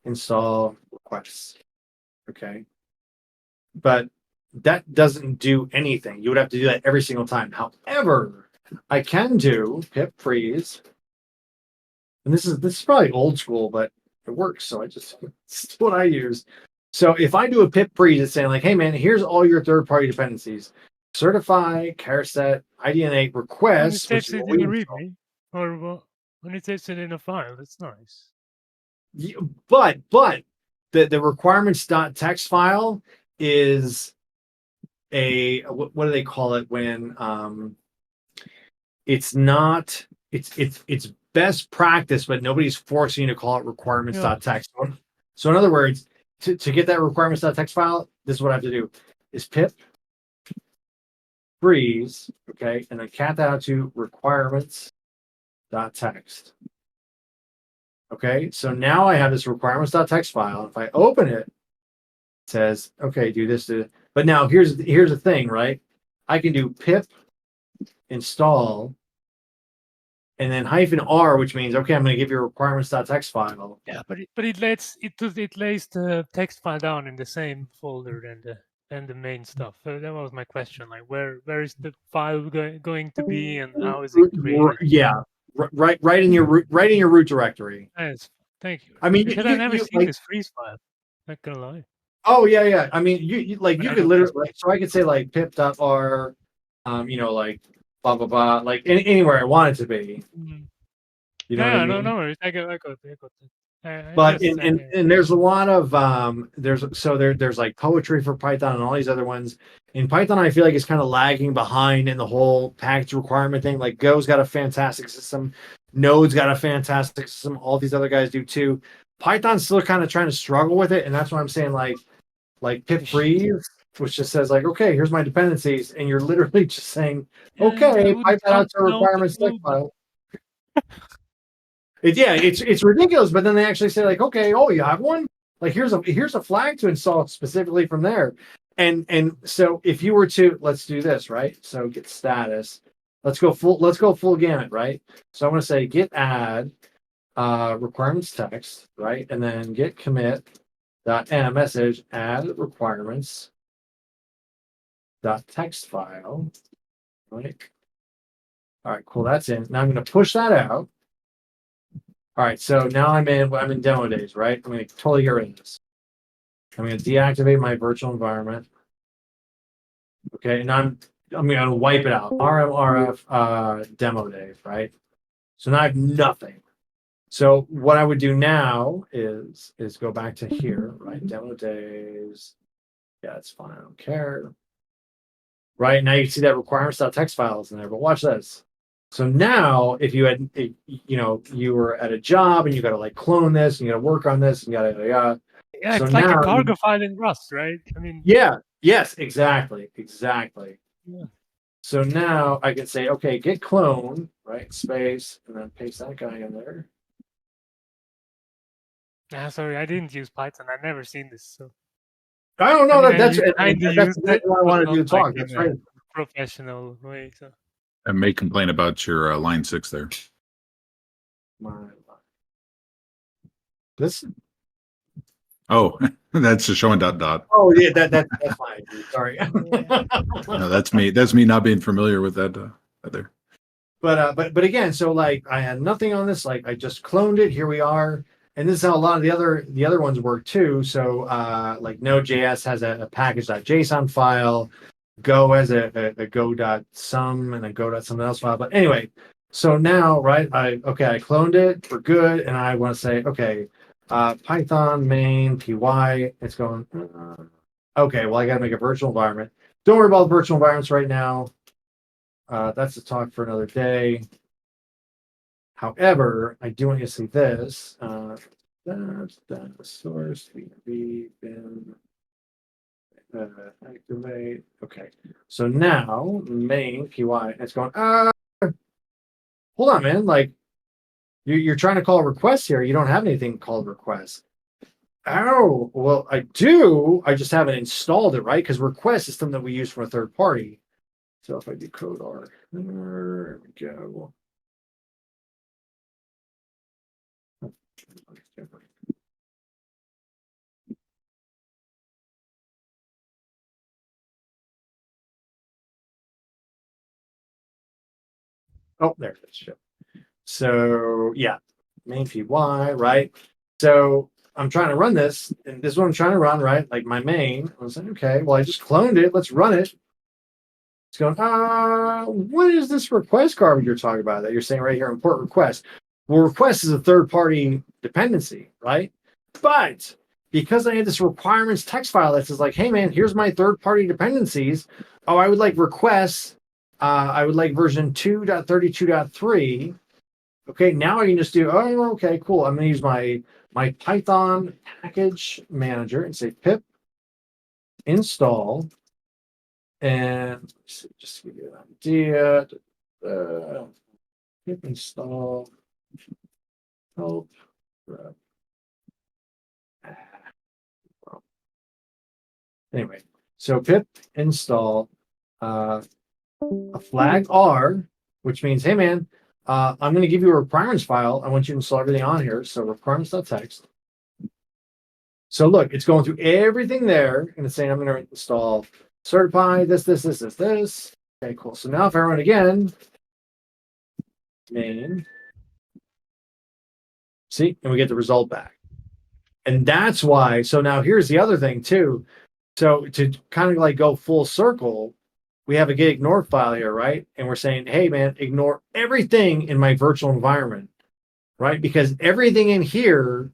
install requests. Okay. But that doesn't do anything. You would have to do that every single time. However, I can do pip freeze. And this is probably old school, but it works. So it's what I use. So if I do a pip freeze, it's saying like, hey man, here's all your third-party dependencies. Certify, charset, IDNA requests. When it saves it in a README, or when it saves it in a file, that's nice. Yeah, but the requirements.txt file is a what do they call it when it's not it's best practice, but nobody's forcing you to call it requirements.txt. Yeah. So in other words, to get that requirements.txt file, this is what I have to do: is pip freeze, okay, and then cat that out to requirements.txt. Okay, so now I have this requirements.txt file. If I open it, it says, okay, do this. But now here's the thing, right? I can do pip install and then -r, which means, okay, I'm going to give you a requirements.txt file. Yeah, but it lays the text file down in the same folder than the main stuff. So that was my question. Like, where is the file going to be, and how is it created? Yeah, right in your root directory. Yes, thank you. I mean, because I never seen this freeze file. Not gonna lie. Oh yeah. I mean, you could literally, so I could say like pip.r, like blah blah blah, like anywhere I want it to be. Mm-hmm. You know what I mean? No worries. I got that. But and there's a lot of there's like poetry for Python and all these other ones. In Python, I feel like it's kind of lagging behind in the whole package requirement thing. Like Go's got a fantastic system, Node's got a fantastic system. All these other guys do too. Python's still kind of trying to struggle with it, and that's why I'm saying like pip freeze, which just says like, okay, here's my dependencies, and you're literally just saying, okay, pipe that out to a requirements text file. It's ridiculous, but then they actually say like, okay, oh, you have one? Like here's a flag to install specifically from there. And so if you were to, let's do this, right? So get status. Let's go full gamut, right? So I'm going to say git add requirements text, right? And then git commit message add requirements text file, right? All right, cool. That's in. Now I'm going to push that out. All right, so now I'm in demo days, right? I'm going to totally get rid of this. I'm going to deactivate my virtual environment. Okay, and I'm going to wipe it out. RMRF demo days, right? So now I have nothing. So what I would do now is go back to here, right? Demo days. Yeah, it's fine. I don't care. Right now you can see that requirements.txt file is in there, but watch this. So now if you had, you were at a job and you got to like clone this and you got to work on this and you got to, yeah, so it's like a cargo file in Rust, right? I mean, yeah, yes, exactly. Yeah. So now I can say, okay, git clone, right? Space, and then paste that guy in there. Sorry, I didn't use Python. I've never seen this. So I don't know. That's what I wanted to talk. That's right. Professional way. So I may complain about your line 6 there. My line This. Oh, that's a showing dot dot. Oh yeah, that's fine. Sorry. No, that's me. That's me not being familiar with that there. But again, so like I had nothing on this. Like I just cloned it. Here we are. And this is how a lot of the other ones work too. So like Node.js has a package.json file. Go has a go.sum and a go.something else file. But anyway, so now, right, I cloned it. We're good. And I want to say, okay, Python main py. It's going, okay, well, I got to make a virtual environment. Don't worry about virtual environments right now. That's a talk for another day. However, I do want you to see this. That's the source, bin, activate. Okay. So now main py, it's going, hold on, man. Like you're trying to call a request here. You don't have anything called request. Oh, well, I do. I just haven't installed it, right? Because request is something that we use from a third party. So if I do code R, there we go. Oh, there it is. So yeah, main py, right? So I'm trying to run this, and this is what I'm trying to run, right? Like my main. I was like, okay, well, I just cloned it. Let's run it. It's going, what is this request garbage you're talking about that you're saying right here, import request? Well, request is a third-party dependency, right? But because I had this requirements text file that says like, hey man, here's my third-party dependencies. Oh, I would like requests. I would like version 2.32.3. Okay, now I can just do, oh, okay, cool. I'm gonna use my Python package manager and say pip install. And just to give you an idea, pip install help. Anyway, so pip install a flag R, which means, hey man, I'm going to give you a requirements file. I want you to install everything on here. So requirements.txt. So look, it's going through everything there, and it's saying I'm going to install certify this. Okay, cool. So now if I run again, main, see, and we get the result back. And that's why. So now here's the other thing too. So to kind of like go full circle, we have a git ignore file here, right? And we're saying, hey man, ignore everything in my virtual environment, right? Because everything in here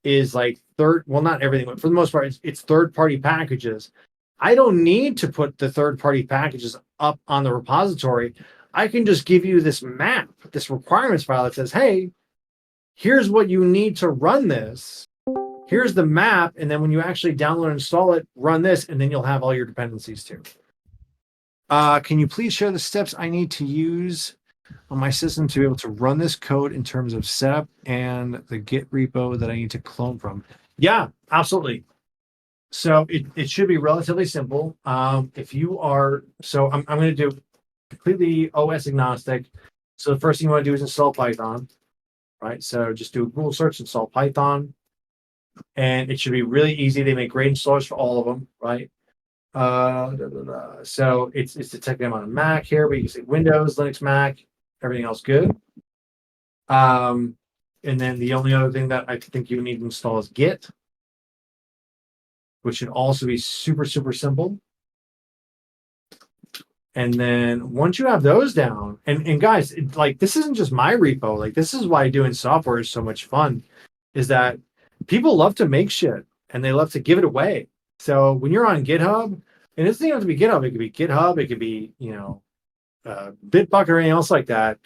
is like not everything, but for the most part, it's third-party packages. I don't need to put the third-party packages up on the repository. I can just give you this map, this requirements file that says, hey, here's what you need to run this. Here's the map. And then when you actually download and install it, run this, and then you'll have all your dependencies too. Can you please share the steps I need to use on my system to be able to run this code in terms of setup and the Git repo that I need to clone from? Yeah, absolutely. So it should be relatively simple. If you are, so I'm going to do completely OS agnostic. So the first thing you want to do is install Python, right? So just do a Google search, install Python, and it should be really easy. They make great installers for all of them, right? So it's detecting them on a Mac here, but you can say Windows, Linux, Mac, everything else good. And then the only other thing that I think you need to install is Git, which should also be super, super simple. And then once you have those down, and guys, like this isn't just my repo, like this is why doing software is so much fun, is that people love to make shit and they love to give it away. So when you're on GitHub, and it doesn't even have to be GitHub, it could be GitHub, it could be, Bitbucket or anything else like that.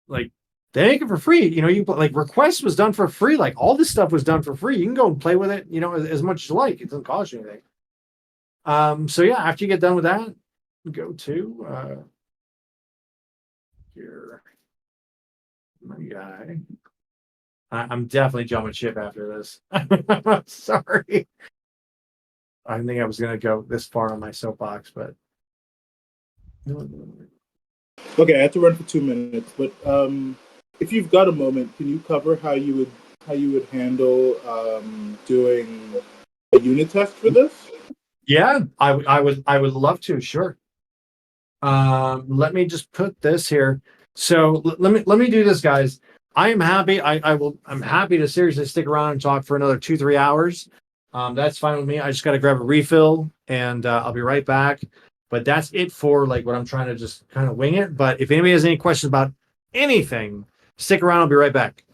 Like they make it for free. You like request was done for free. Like all this stuff was done for free. You can go and play with it, as much as you like. It doesn't cost you anything. So yeah, after you get done with that, go to here. My guy. I'm definitely jumping ship after this. Sorry. I didn't think I was going to go this far on my soapbox, but. Okay, I have to run for 2 minutes, but if you've got a moment, can you cover how you would how you would handle doing a unit test for this? Yeah, I would love to. Sure. Let me just put this here. So let me do this, guys. I am happy. I'm happy to seriously stick around and talk for another 2-3 hours. That's fine with me. I just got to grab a refill, and I'll be right back. But that's it for like what I'm trying to just kind of wing it. But if anybody has any questions about anything, stick around. I'll be right back.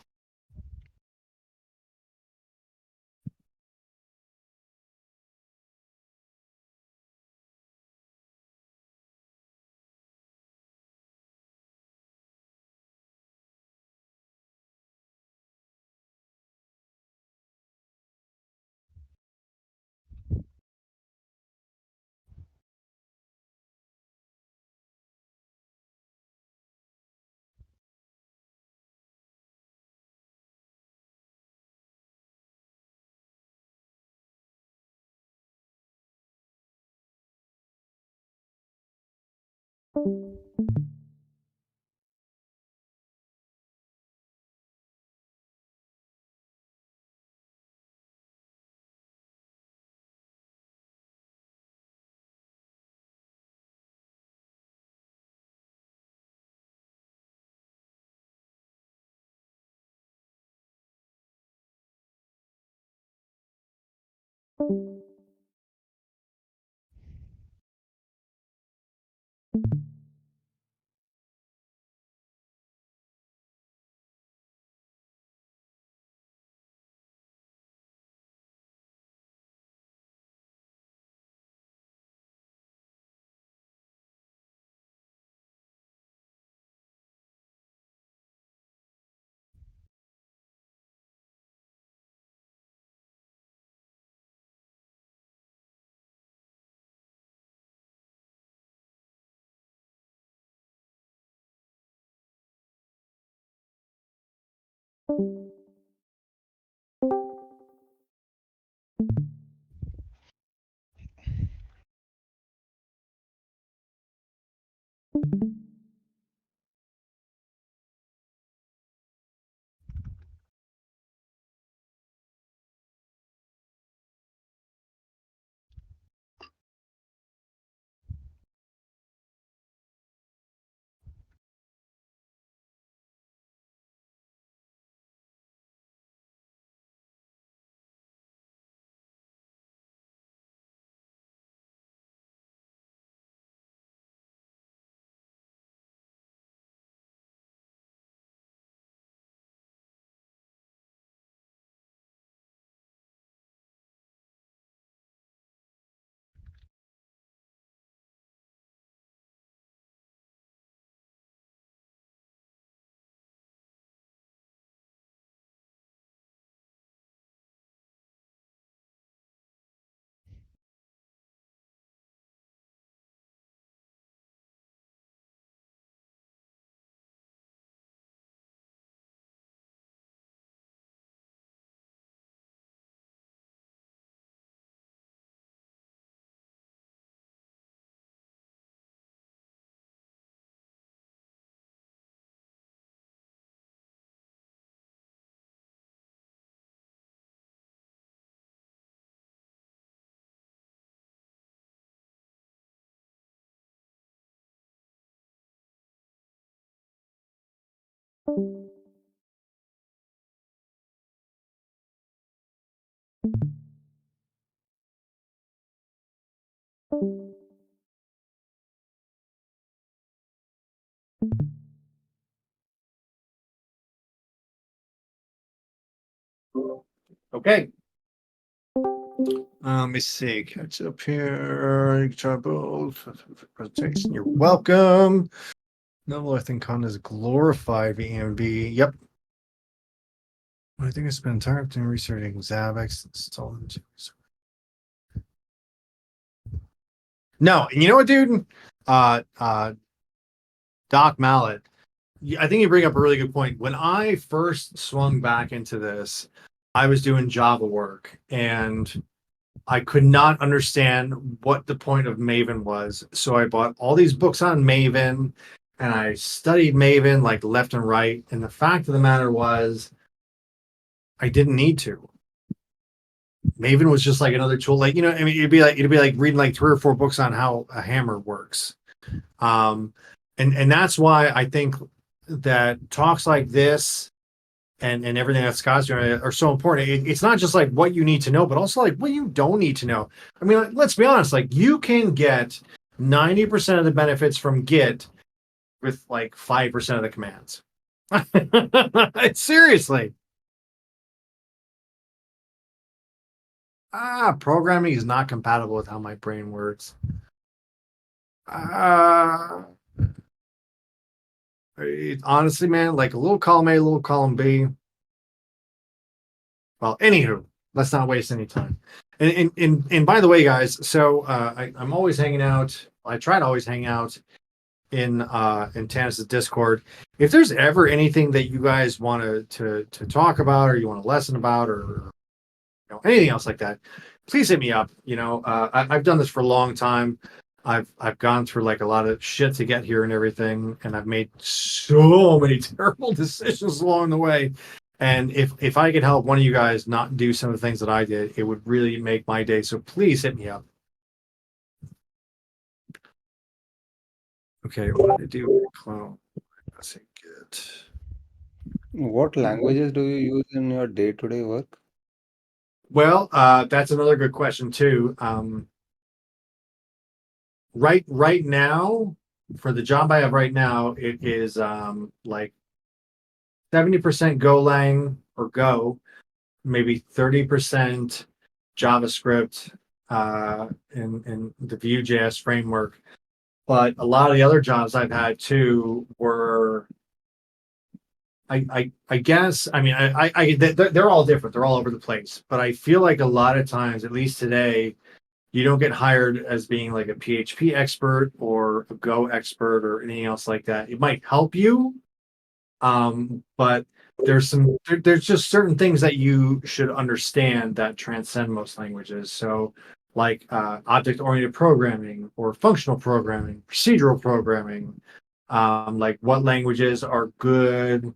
Okay. Let me see. Catch up here. Trouble. Presentation. You're welcome. No, I think Con is glorified EMB. Yep. I think I spent entire time researching Zavex installed. No, and you know what, dude? Doc Mallet. I think you bring up a really good point. When I first swung back into this, I was doing Java work and I could not understand what the point of Maven was. So I bought all these books on Maven and I studied Maven like left and right. And the fact of the matter was, I didn't need to. Maven was just like another tool. Like, I mean, it'd be like reading like 3 or 4 books on how a hammer works. And that's why I think that talks like this and everything that Scott's doing are so important. It's not just like what you need to know, but also like what you don't need to know. I mean, let's be honest, like you can get 90% of the benefits from Git with like 5% of the commands. Seriously. Programming is not compatible with how my brain works. Honestly, man, like a little column A, a little column B. Well, anywho, let's not waste any time. And by the way, guys, so I'm always hanging out. I try to always hang out in Tanis's Discord. If there's ever anything that you guys want to talk about, or you want to lesson about, or anything else like that, please hit me up. I've done this for a long time. I've gone through like a lot of shit to get here and everything, and I've made so many terrible decisions along the way. And if I could help one of you guys not do some of the things that I did, it would really make my day. So please hit me up. Okay, what did I do? Clone. Let's see, Git. What languages do you use in your day-to-day work? Well, that's another good question too. Right now, for the job I have right now, it is like 70% Golang or Go, maybe 30% JavaScript in the Vue.js framework. But a lot of the other jobs I've had too were, I guess, I mean, they're all different. They're all over the place. But I feel like a lot of times, at least today, you don't get hired as being like a PHP expert or a Go expert or anything else like that. It might help you, but there's just certain things that you should understand that transcend most languages. So like object-oriented programming or functional programming, procedural programming, like what languages are good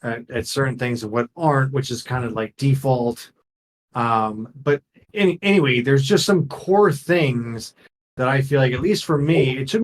at certain things and what aren't, which is kind of like default. But anyway, there's just some core things that I feel like, at least for me, it took